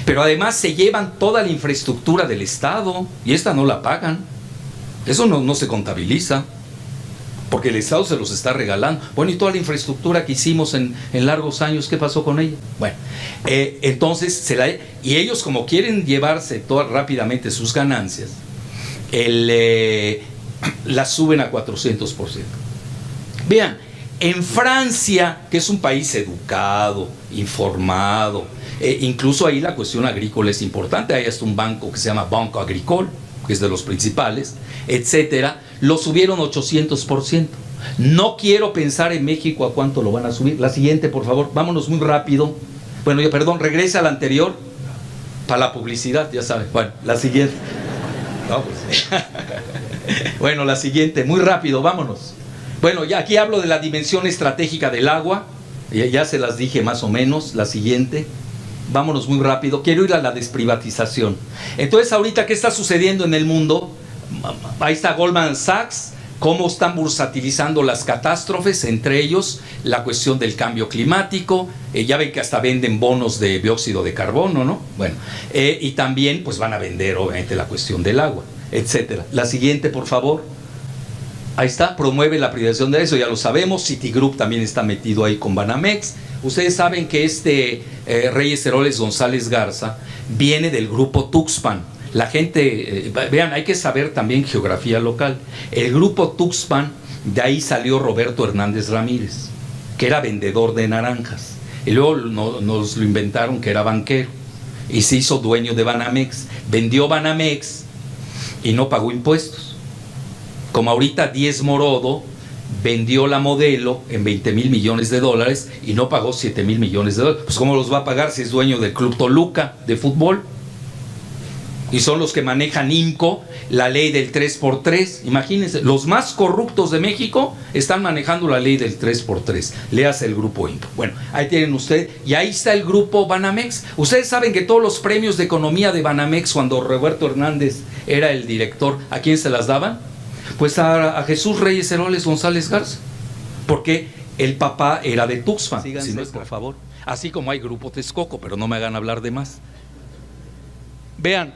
Pero además se llevan toda la infraestructura del Estado y esta no la pagan. Eso no se contabiliza, porque el Estado se los está regalando. Bueno, y toda la infraestructura que hicimos en largos años, ¿qué pasó con ella? Bueno, entonces, y ellos como quieren llevarse rápidamente sus ganancias, las suben a 400%. Vean, en Francia, que es un país educado, informado, incluso ahí la cuestión agrícola es importante, hay hasta un banco que se llama Banco Agricole, que es de los principales, etcétera, lo subieron 800%. No quiero pensar en México a cuánto lo van a subir. La siguiente, por favor, vámonos muy rápido. Bueno, perdón, regresa a la anterior, para la publicidad, ya saben. Bueno, la siguiente. No, pues. Bueno, la siguiente, muy rápido, vámonos. Bueno, ya aquí hablo de la dimensión estratégica del agua, ya se las dije más o menos. La siguiente. Vámonos muy rápido, quiero ir a la desprivatización. Entonces, ahorita, ¿qué está sucediendo en el mundo? Ahí está Goldman Sachs, cómo están bursatilizando las catástrofes, entre ellos la cuestión del cambio climático. Ya ven que hasta venden bonos de dióxido de carbono, ¿no? Bueno, y también pues van a vender obviamente la cuestión del agua, etcétera. La siguiente, por favor. Ahí está, promueve la privatización de eso, ya lo sabemos. Citigroup también está metido ahí con Banamex. Ustedes saben que Reyes Heroles González Garza viene del grupo Tuxpan. La gente, vean, hay que saber también geografía local. El grupo Tuxpan, de ahí salió Roberto Hernández Ramírez, que era vendedor de naranjas. Y luego nos lo inventaron que era banquero. Y se hizo dueño de Banamex. Vendió Banamex y no pagó impuestos. Como ahorita Díez Morodo vendió la Modelo en $20,000 millones y no pagó $7,000 millones. Pues ¿cómo los va a pagar si es dueño del Club Toluca de fútbol? Y son los que manejan IMCO, la ley del 3x3. Imagínense, los más corruptos de México están manejando la ley del 3x3. Léase el grupo IMCO. Bueno, ahí tienen ustedes. Y ahí está el grupo Banamex. Ustedes saben que todos los premios de economía de Banamex, cuando Roberto Hernández era el director, ¿a quién se las daban? Pues a Jesús Reyes Heroles González Garza, porque el papá era de Tuxpan. Si no es, por favor. Así como hay Grupo Texcoco, pero no me hagan hablar de más. Vean,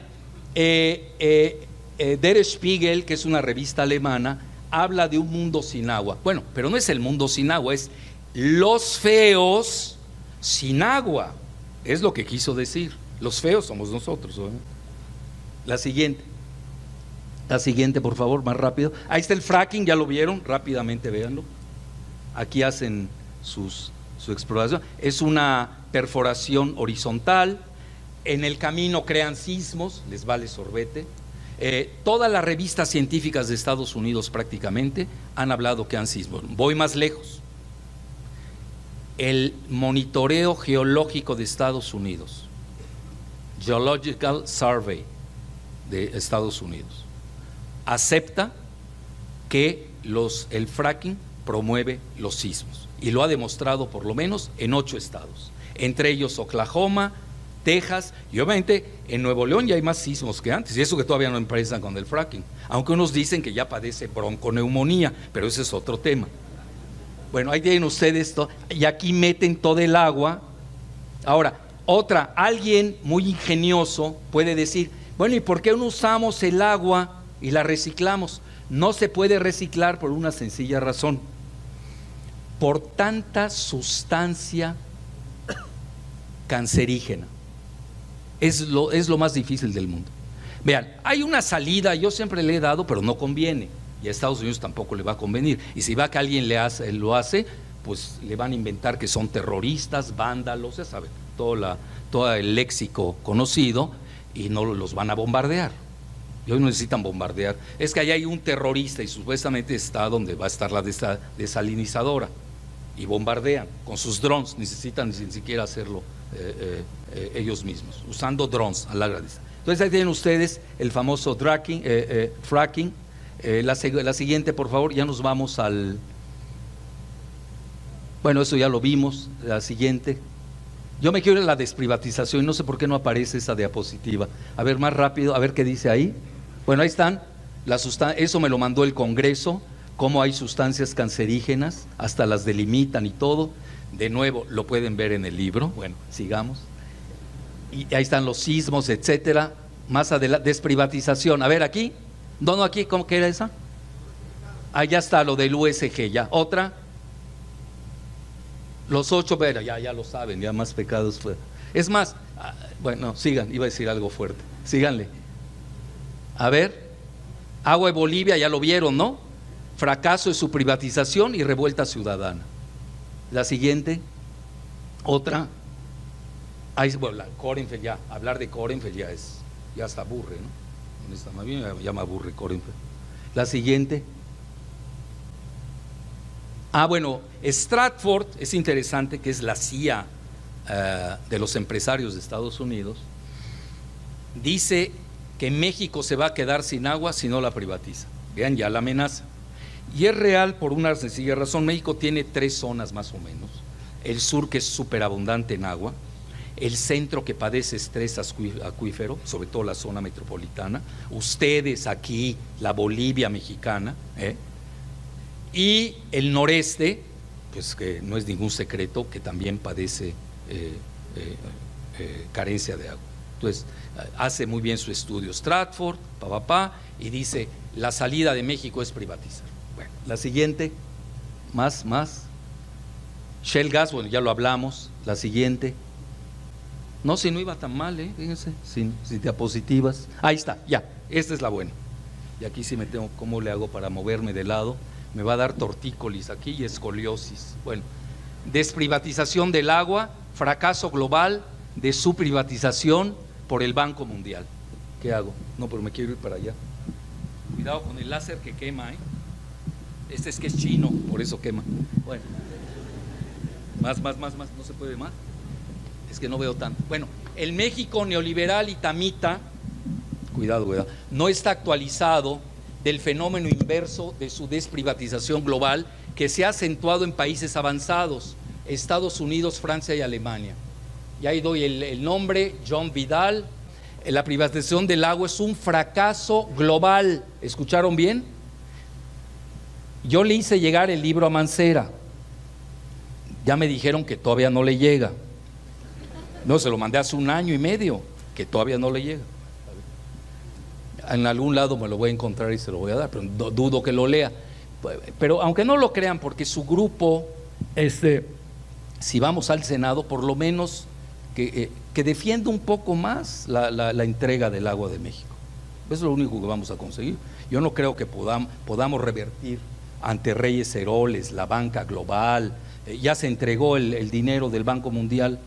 Der Spiegel, que es una revista alemana, habla de un mundo sin agua. Bueno, pero no es el mundo sin agua, es los feos sin agua. Es lo que quiso decir. Los feos somos nosotros, ¿no? La siguiente. La siguiente, por favor, más rápido. Ahí está el fracking, ya lo vieron, rápidamente véanlo. Aquí hacen su exploración. Es una perforación horizontal. En el camino crean sismos, les vale sorbete. Todas las revistas científicas de Estados Unidos prácticamente han hablado que han sismos. Voy más lejos. El monitoreo geológico de Estados Unidos, Geological Survey de Estados Unidos, acepta que el fracking promueve los sismos y lo ha demostrado por lo menos en 8 estados, entre ellos Oklahoma, Texas y obviamente en Nuevo León ya hay más sismos que antes, y eso que todavía no empiezan con el fracking, aunque unos dicen que ya padece bronconeumonía, pero ese es otro tema. Bueno, ahí tienen ustedes y aquí meten todo el agua. Ahora, alguien muy ingenioso puede decir, bueno, ¿y por qué no usamos el agua y la reciclamos? No se puede reciclar por una sencilla razón: por tanta sustancia cancerígena. Es lo más difícil del mundo. Vean, hay una salida, yo siempre le he dado, pero no conviene, y a Estados Unidos tampoco le va a convenir, y si va que alguien lo hace, pues le van a inventar que son terroristas, vándalos, ya saben, todo el léxico conocido, y no los van a bombardear. Y hoy no necesitan bombardear, es que allá hay un terrorista y supuestamente está donde va a estar la desalinizadora, y bombardean con sus drones, necesitan ni siquiera hacerlo ellos mismos, usando drones a larga distancia. Entonces ahí tienen ustedes el famoso fracking. La siguiente, por favor, ya nos vamos bueno, eso ya lo vimos. La siguiente. Yo me quiero ir a la desprivatización y no sé por qué no aparece esa diapositiva. A ver, más rápido, a ver qué dice ahí. Bueno, ahí están, eso me lo mandó el Congreso, cómo hay sustancias cancerígenas, hasta las delimitan y todo. De nuevo, lo pueden ver en el libro. Bueno, sigamos. Y ahí están los sismos, etcétera. Más adelante, desprivatización. A ver, aquí. No, aquí, ¿cómo que era esa? Allá está lo del USG, ya. Otra. Los 8, pero ya lo saben, ya más pecados fue. Es más, bueno, sigan, iba a decir algo fuerte. Síganle. A ver, Agua de Bolivia, ya lo vieron, ¿no? Fracaso de su privatización y revuelta ciudadana. La siguiente, otra. Ahí, bueno, la Korenfeld, ya, hablar de Korenfeld ya hasta aburre, ¿no? Honestamente, ya me aburre Korenfeld. La siguiente. Bueno, Stratford es interesante, que es la CIA de los empresarios de Estados Unidos. Dice que México se va a quedar sin agua si no la privatiza. Vean ya la amenaza. Y es real por una sencilla razón. México tiene 3 zonas más o menos. El sur, que es súper abundante en agua. El centro, que padece estrés acuífero, sobre todo la zona metropolitana. Ustedes aquí, la Bolivia mexicana, y el noreste, pues que no es ningún secreto, que también padece carencia de agua. Entonces, hace muy bien su estudio Stratford, y dice, la salida de México es privatizar. Bueno, la siguiente, más. Shell Gas, bueno, ya lo hablamos. La siguiente. No, si no iba tan mal, fíjense, sin diapositivas. Ahí está, ya, esta es la buena. Y aquí sí me tengo, ¿cómo le hago para moverme de lado? Me va a dar tortícolis aquí y escoliosis. Bueno, desprivatización del agua, fracaso global de su privatización por el Banco Mundial. ¿Qué hago? No, pero me quiero ir para allá. Cuidado con el láser que quema, Este es que es chino, por eso quema. Bueno, más, no se puede más. Es que no veo tanto. Bueno, el México neoliberal y tamita, cuidado, no está actualizado del fenómeno inverso de su desprivatización global, que se ha acentuado en países avanzados, Estados Unidos, Francia y Alemania. Y ahí doy el nombre, John Vidal. La privatización del agua es un fracaso global. ¿Escucharon bien? Yo le hice llegar el libro a Mancera. Ya me dijeron que todavía no le llega. No, se lo mandé hace 1 año y medio, que todavía no le llega. En algún lado me lo voy a encontrar y se lo voy a dar, pero dudo que lo lea. Pero aunque no lo crean, porque su grupo, si vamos al Senado, por lo menos que defienda un poco más la entrega del agua de México. Eso es lo único que vamos a conseguir. Yo no creo que podamos revertir ante Reyes Heroles, la banca global. Ya se entregó el dinero del Banco Mundial,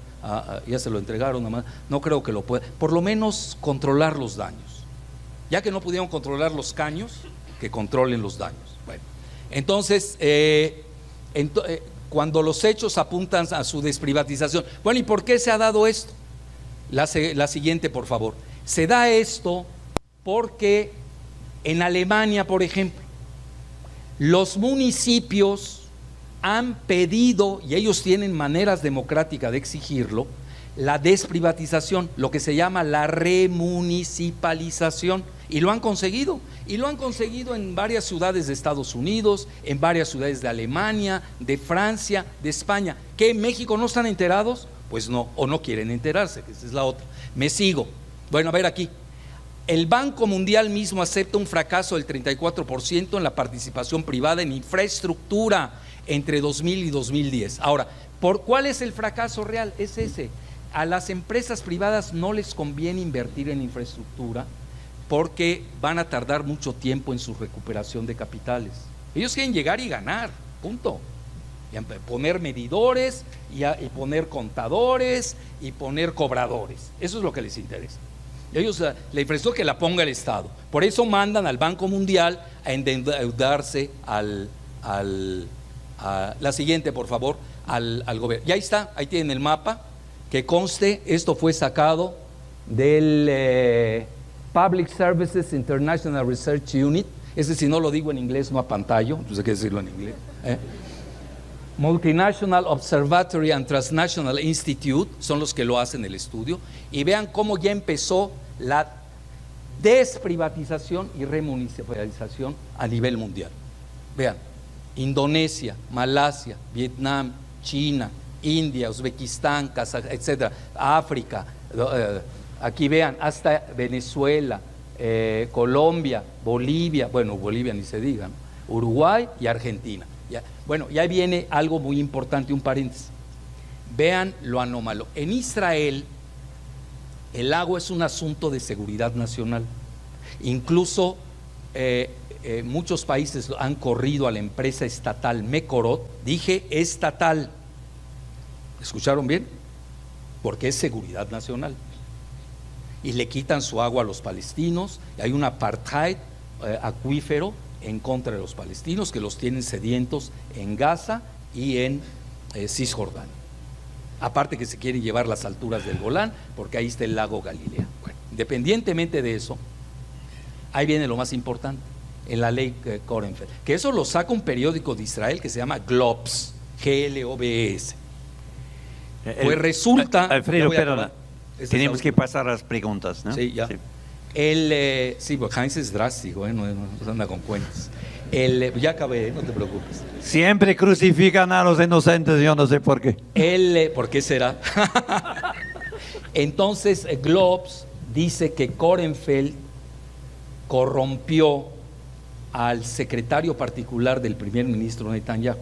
ya se lo entregaron, nada más. No creo que lo pueda. Por lo menos controlar los daños. Ya que no pudieron controlar los caños, que controlen los daños. Bueno, entonces, cuando los hechos apuntan a su desprivatización. Bueno, ¿y por qué se ha dado esto? La siguiente, por favor. Se da esto porque en Alemania, por ejemplo, los municipios han pedido, y ellos tienen maneras democráticas de exigirlo, la desprivatización, lo que se llama la remunicipalización, y lo han conseguido. Y lo han conseguido en varias ciudades de Estados Unidos, en varias ciudades de Alemania, de Francia, de España. ¿Qué en México no están enterados? Pues no, o no quieren enterarse, que esa es la otra. Me sigo. Bueno, a ver aquí. El Banco Mundial mismo acepta un fracaso del 34% en la participación privada en infraestructura entre 2000 y 2010. Ahora, ¿cuál es el fracaso real? Es ese. A las empresas privadas no les conviene invertir en infraestructura porque van a tardar mucho tiempo en su recuperación de capitales. Ellos quieren llegar y ganar, punto. Y poner medidores, y poner contadores, y poner cobradores. Eso es lo que les interesa. Ellos, la infraestructura que la ponga el Estado. Por eso mandan al Banco Mundial a endeudarse la siguiente, por favor, al gobierno. Y ahí está, ahí tienen el mapa, que conste, esto fue sacado del Public Services International Research Unit. Ese, si no lo digo en inglés, no apantallo, entonces hay que decirlo en inglés. Multinational Observatory and Transnational Institute son los que lo hacen el estudio, y vean cómo ya empezó la desprivatización y remunicipalización a nivel mundial. Vean, Indonesia, Malasia, Vietnam, China, India, Uzbekistán, Kazajstán, etcétera, África, aquí vean, hasta Venezuela, Colombia, Bolivia, bueno, Bolivia ni se diga, ¿no? Uruguay y Argentina. Ya. Bueno, ya viene algo muy importante, un paréntesis. Vean lo anómalo. En Israel, el agua es un asunto de seguridad nacional. Incluso muchos países han corrido a la empresa estatal Mekorot. Dije estatal. ¿Escucharon bien? Porque es seguridad nacional. Y le quitan su agua a los palestinos. Y hay un apartheid acuífero en contra de los palestinos que los tienen sedientos en Gaza y en Cisjordania. Aparte que se quieren llevar las alturas del Golán, porque ahí está el lago Galilea. Bueno, independientemente de eso, ahí viene lo más importante, en la ley Kornfeld, que eso lo saca un periódico de Israel que se llama Globes, Globes. Pues resulta... Alfredo, perdona, tenemos es que pasar a las preguntas, ¿no? Sí, ya. Sí. Sí, pues Heinz es drástico, no anda con cuentos. Ya acabé, no te preocupes. Siempre crucifican a los inocentes, yo no sé por qué. ¿Por qué será? Entonces, Globes dice que Kornfeld corrompió al secretario particular del primer ministro Netanyahu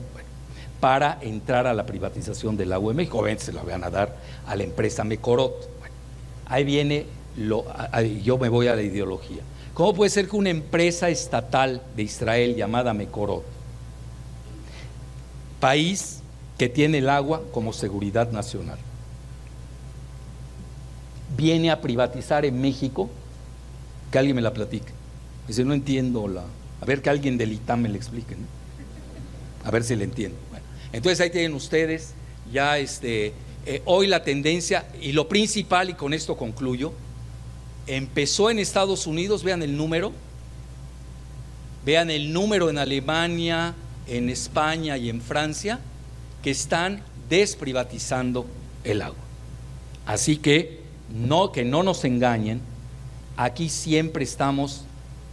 para entrar a la privatización del agua de México. Obviamente se la van a dar a la empresa Mekorot. Bueno, ahí viene, yo me voy a la ideología. ¿Cómo puede ser que una empresa estatal de Israel llamada Mekorot, país que tiene el agua como seguridad nacional, viene a privatizar en México? Que alguien me la platique. Dice, no entiendo a ver, que alguien del ITAM me le explique, ¿no? A ver si le entiendo. Bueno, entonces ahí tienen ustedes ya hoy la tendencia, y lo principal, y con esto concluyo, empezó en Estados Unidos. Vean el número en Alemania, en España y en Francia, que están desprivatizando el agua. Así que no nos engañen, aquí siempre estamos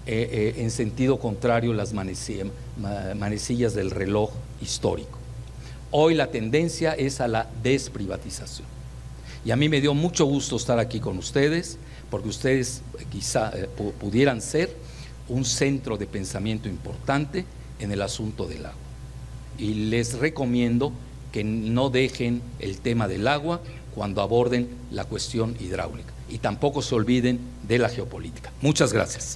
en sentido contrario las manecillas del reloj histórico. Hoy la tendencia es a la desprivatización. Y a mí me dio mucho gusto estar aquí con ustedes, porque ustedes quizá pudieran ser un centro de pensamiento importante en el asunto del agua. Y les recomiendo que no dejen el tema del agua cuando aborden la cuestión hidráulica. Y tampoco se olviden de la geopolítica. Muchas gracias.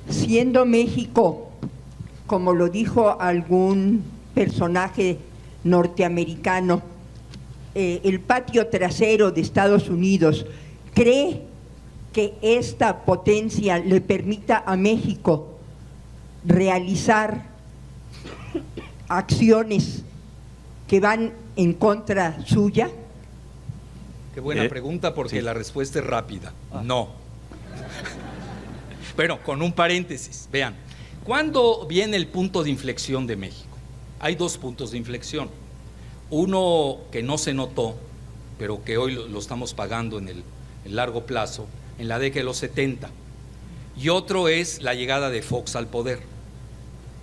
Siendo México, como lo dijo algún personaje norteamericano, el patio trasero de Estados Unidos, ¿cree que esta potencia le permita a México realizar acciones que van en contra suya? Qué buena pregunta, porque sí. La respuesta es rápida. No. Bueno, con un paréntesis, vean, ¿cuándo viene el punto de inflexión de México? Hay dos puntos de inflexión. Uno que no se notó, pero que hoy lo estamos pagando en el largo plazo, en la década de los 70. Y otro es la llegada de Fox al poder,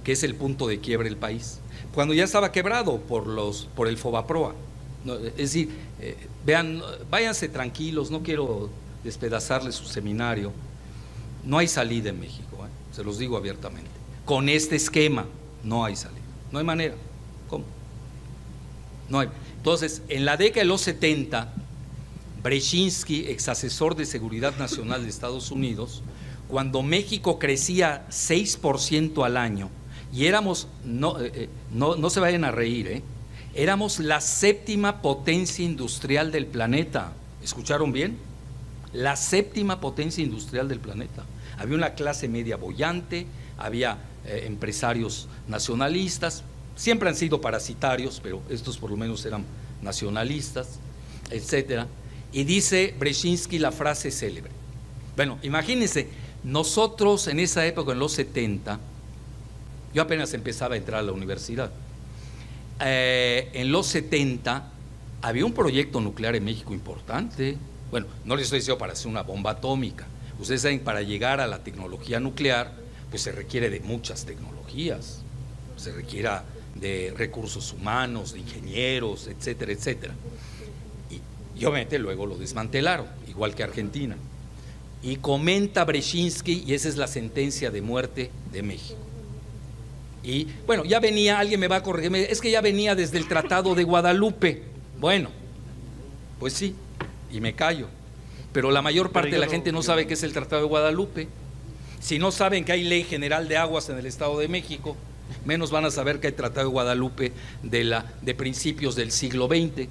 que es el punto de quiebre del país. Cuando ya estaba quebrado por el Fobaproa. Es decir, vean, váyanse tranquilos, no quiero despedazarles su seminario. No hay salida en México, se los digo abiertamente. Con este esquema no hay salida, no hay manera. ¿Cómo? No hay. Entonces, en la década de los 70, Brzezinski, ex asesor de Seguridad Nacional de Estados Unidos, cuando México crecía 6% al año, y éramos, no se vayan a reír, éramos la séptima potencia industrial del planeta. ¿Escucharon bien? La séptima potencia industrial del planeta. Había una clase media boyante, había empresarios nacionalistas, siempre han sido parasitarios, pero estos por lo menos eran nacionalistas, etcétera. Y dice Brzezinski la frase célebre. Bueno, imagínense, nosotros en esa época, en los 70, yo apenas empezaba a entrar a la universidad. En los 70 había un proyecto nuclear en México importante. Bueno, no les estoy diciendo para hacer una bomba atómica. Ustedes saben, para llegar a la tecnología nuclear, pues se requiere de muchas tecnologías. se requiera de recursos humanos, de ingenieros, etcétera, etcétera. Y obviamente luego lo desmantelaron, igual que Argentina. Y comenta Brzezinski, y esa es la sentencia de muerte de México. Y bueno, ya venía, alguien me va a corregir, es que ya venía desde el Tratado de Guadalupe. Bueno, pues sí, y me callo. Pero la mayor parte de la gente no sabe qué es el Tratado de Guadalupe. Si no saben que hay Ley General de Aguas en el Estado de México, menos van a saber que hay Tratado de Guadalupe de principios del siglo XX,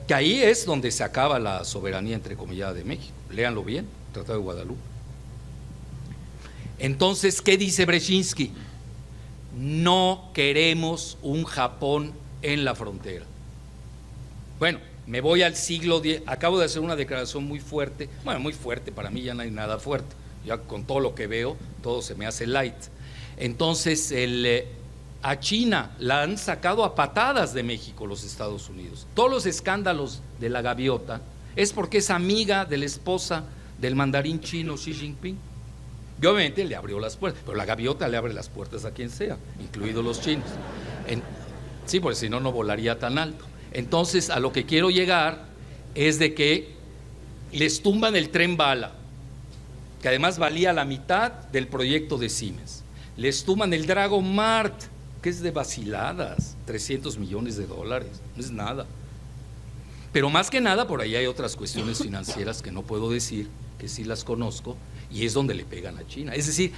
que ahí es donde se acaba la soberanía entrecomillada de México. Léanlo bien, Tratado de Guadalupe. Entonces, ¿qué dice Brzezinski? No queremos un Japón en la frontera. Bueno, me voy al siglo X, acabo de hacer una declaración muy fuerte, bueno, muy fuerte, para mí ya no hay nada fuerte, ya con todo lo que veo, todo se me hace light. Entonces, a China la han sacado a patadas de México los Estados Unidos. Todos los escándalos de la gaviota es porque es amiga de la esposa del mandarín chino Xi Jinping. Y obviamente le abrió las puertas, pero la gaviota le abre las puertas a quien sea, incluidos los chinos. Sí, porque si no, no volaría tan alto. Entonces, a lo que quiero llegar es de que les tumban el tren bala, que además valía la mitad del proyecto de Siemens. Les tumban el Dragon Mart, que es de vaciladas, $300 millones, no es nada. Pero más que nada, por ahí hay otras cuestiones financieras que no puedo decir, que sí las conozco, y es donde le pegan a China. Es decir,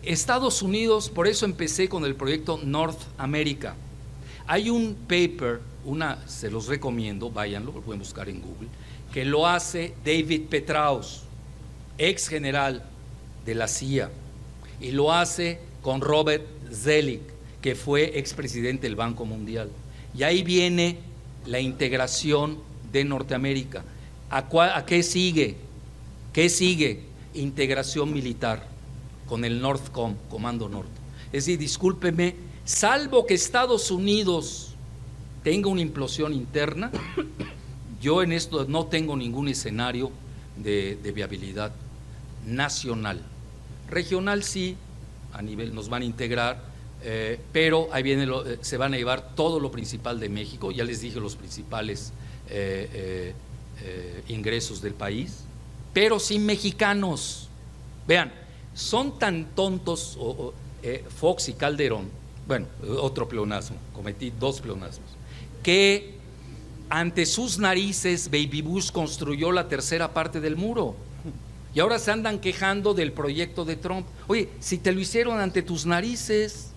Estados Unidos, por eso empecé con el proyecto North America. Hay un paper, se los recomiendo, váyanlo, lo pueden buscar en Google, que lo hace David Petraeus, ex general de la CIA, y lo hace con Robert Zoellick, que fue expresidente del Banco Mundial. Y ahí viene la integración de Norteamérica. ¿A qué sigue? ¿Qué sigue? Integración militar con el NORTHCOM, Comando Norte. Es decir, discúlpeme, salvo que Estados Unidos tenga una implosión interna, yo en esto no tengo ningún escenario de viabilidad nacional. Regional sí, a nivel nos van a integrar, pero ahí viene se van a llevar todo lo principal de México, ya les dije los principales ingresos del país, pero sin mexicanos. Vean, son tan tontos Fox y Calderón, bueno, otro pleonasmo, cometí 2 pleonasmos, que ante sus narices Baby Bush construyó la tercera parte del muro. Y ahora se andan quejando del proyecto de Trump. Oye, si te lo hicieron ante tus narices,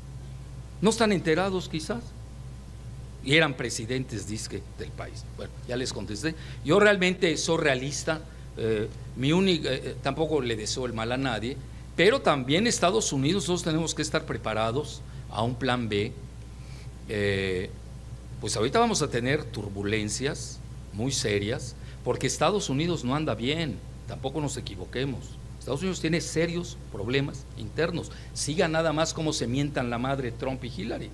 ¿no están enterados quizás? Y eran presidentes, dizque, del país. Bueno, ya les contesté. Yo realmente soy realista, tampoco le deseo el mal a nadie, pero también Estados Unidos, nosotros tenemos que estar preparados a un plan B. Pues ahorita vamos a tener turbulencias muy serias, porque Estados Unidos no anda bien. Tampoco nos equivoquemos. Estados Unidos tiene serios problemas internos. Siga nada más cómo se mientan la madre Trump y Hillary.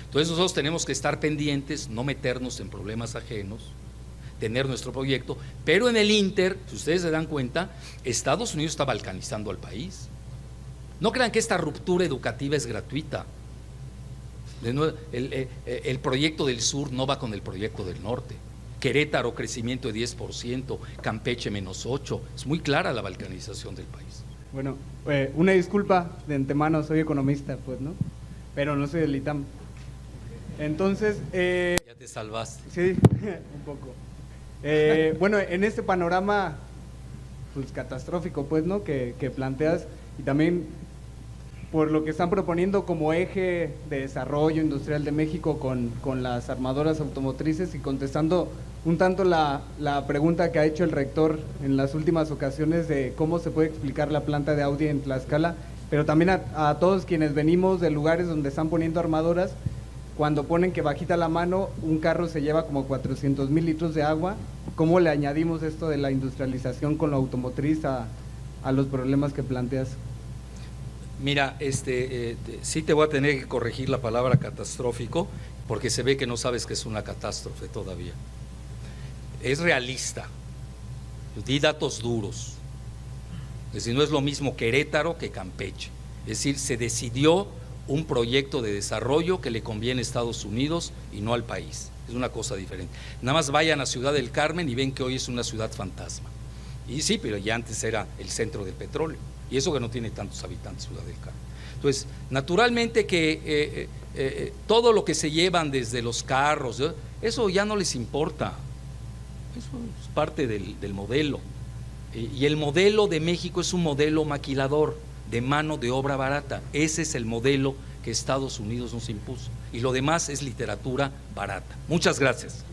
Entonces nosotros tenemos que estar pendientes, no meternos en problemas ajenos, tener nuestro proyecto, pero en el Inter, si ustedes se dan cuenta, Estados Unidos está balcanizando al país. No crean que esta ruptura educativa es gratuita. El proyecto del sur no va con el proyecto del norte. Querétaro, crecimiento de 10%, Campeche menos 8%. Es muy clara la balcanización del país. Bueno, una disculpa de antemano, soy economista, pues, ¿no? Pero no soy del ITAM. Entonces… ya te salvaste. Sí, un poco. Bueno, en este panorama, pues, catastrófico, pues, ¿no? Que planteas, y también por lo que están proponiendo como eje de desarrollo industrial de México con las armadoras automotrices, y contestando un tanto la pregunta que ha hecho el rector en las últimas ocasiones de cómo se puede explicar la planta de Audi en Tlaxcala, pero también a todos quienes venimos de lugares donde están poniendo armadoras, cuando ponen que bajita la mano, un carro se lleva como 400,000 litros de agua. ¿Cómo le añadimos esto de la industrialización con lo automotriz a los problemas que planteas? Mira, sí te voy a tener que corregir la palabra catastrófico, porque se ve que no sabes que es una catástrofe todavía. Es realista, di datos duros. Es decir, no es lo mismo Querétaro que Campeche. Es decir, se decidió un proyecto de desarrollo que le conviene a Estados Unidos y no al país. Es una cosa diferente. Nada más vayan a Ciudad del Carmen y ven que hoy es una ciudad fantasma. Y sí, pero ya antes era el centro del petróleo. Y eso que no tiene tantos habitantes Ciudad del Carmen. Entonces, naturalmente que todo lo que se llevan desde los carros, eso ya no les importa. Eso es parte del modelo. Y el modelo de México es un modelo maquilador, de mano de obra barata. Ese es el modelo que Estados Unidos nos impuso. Y lo demás es literatura barata. Muchas gracias.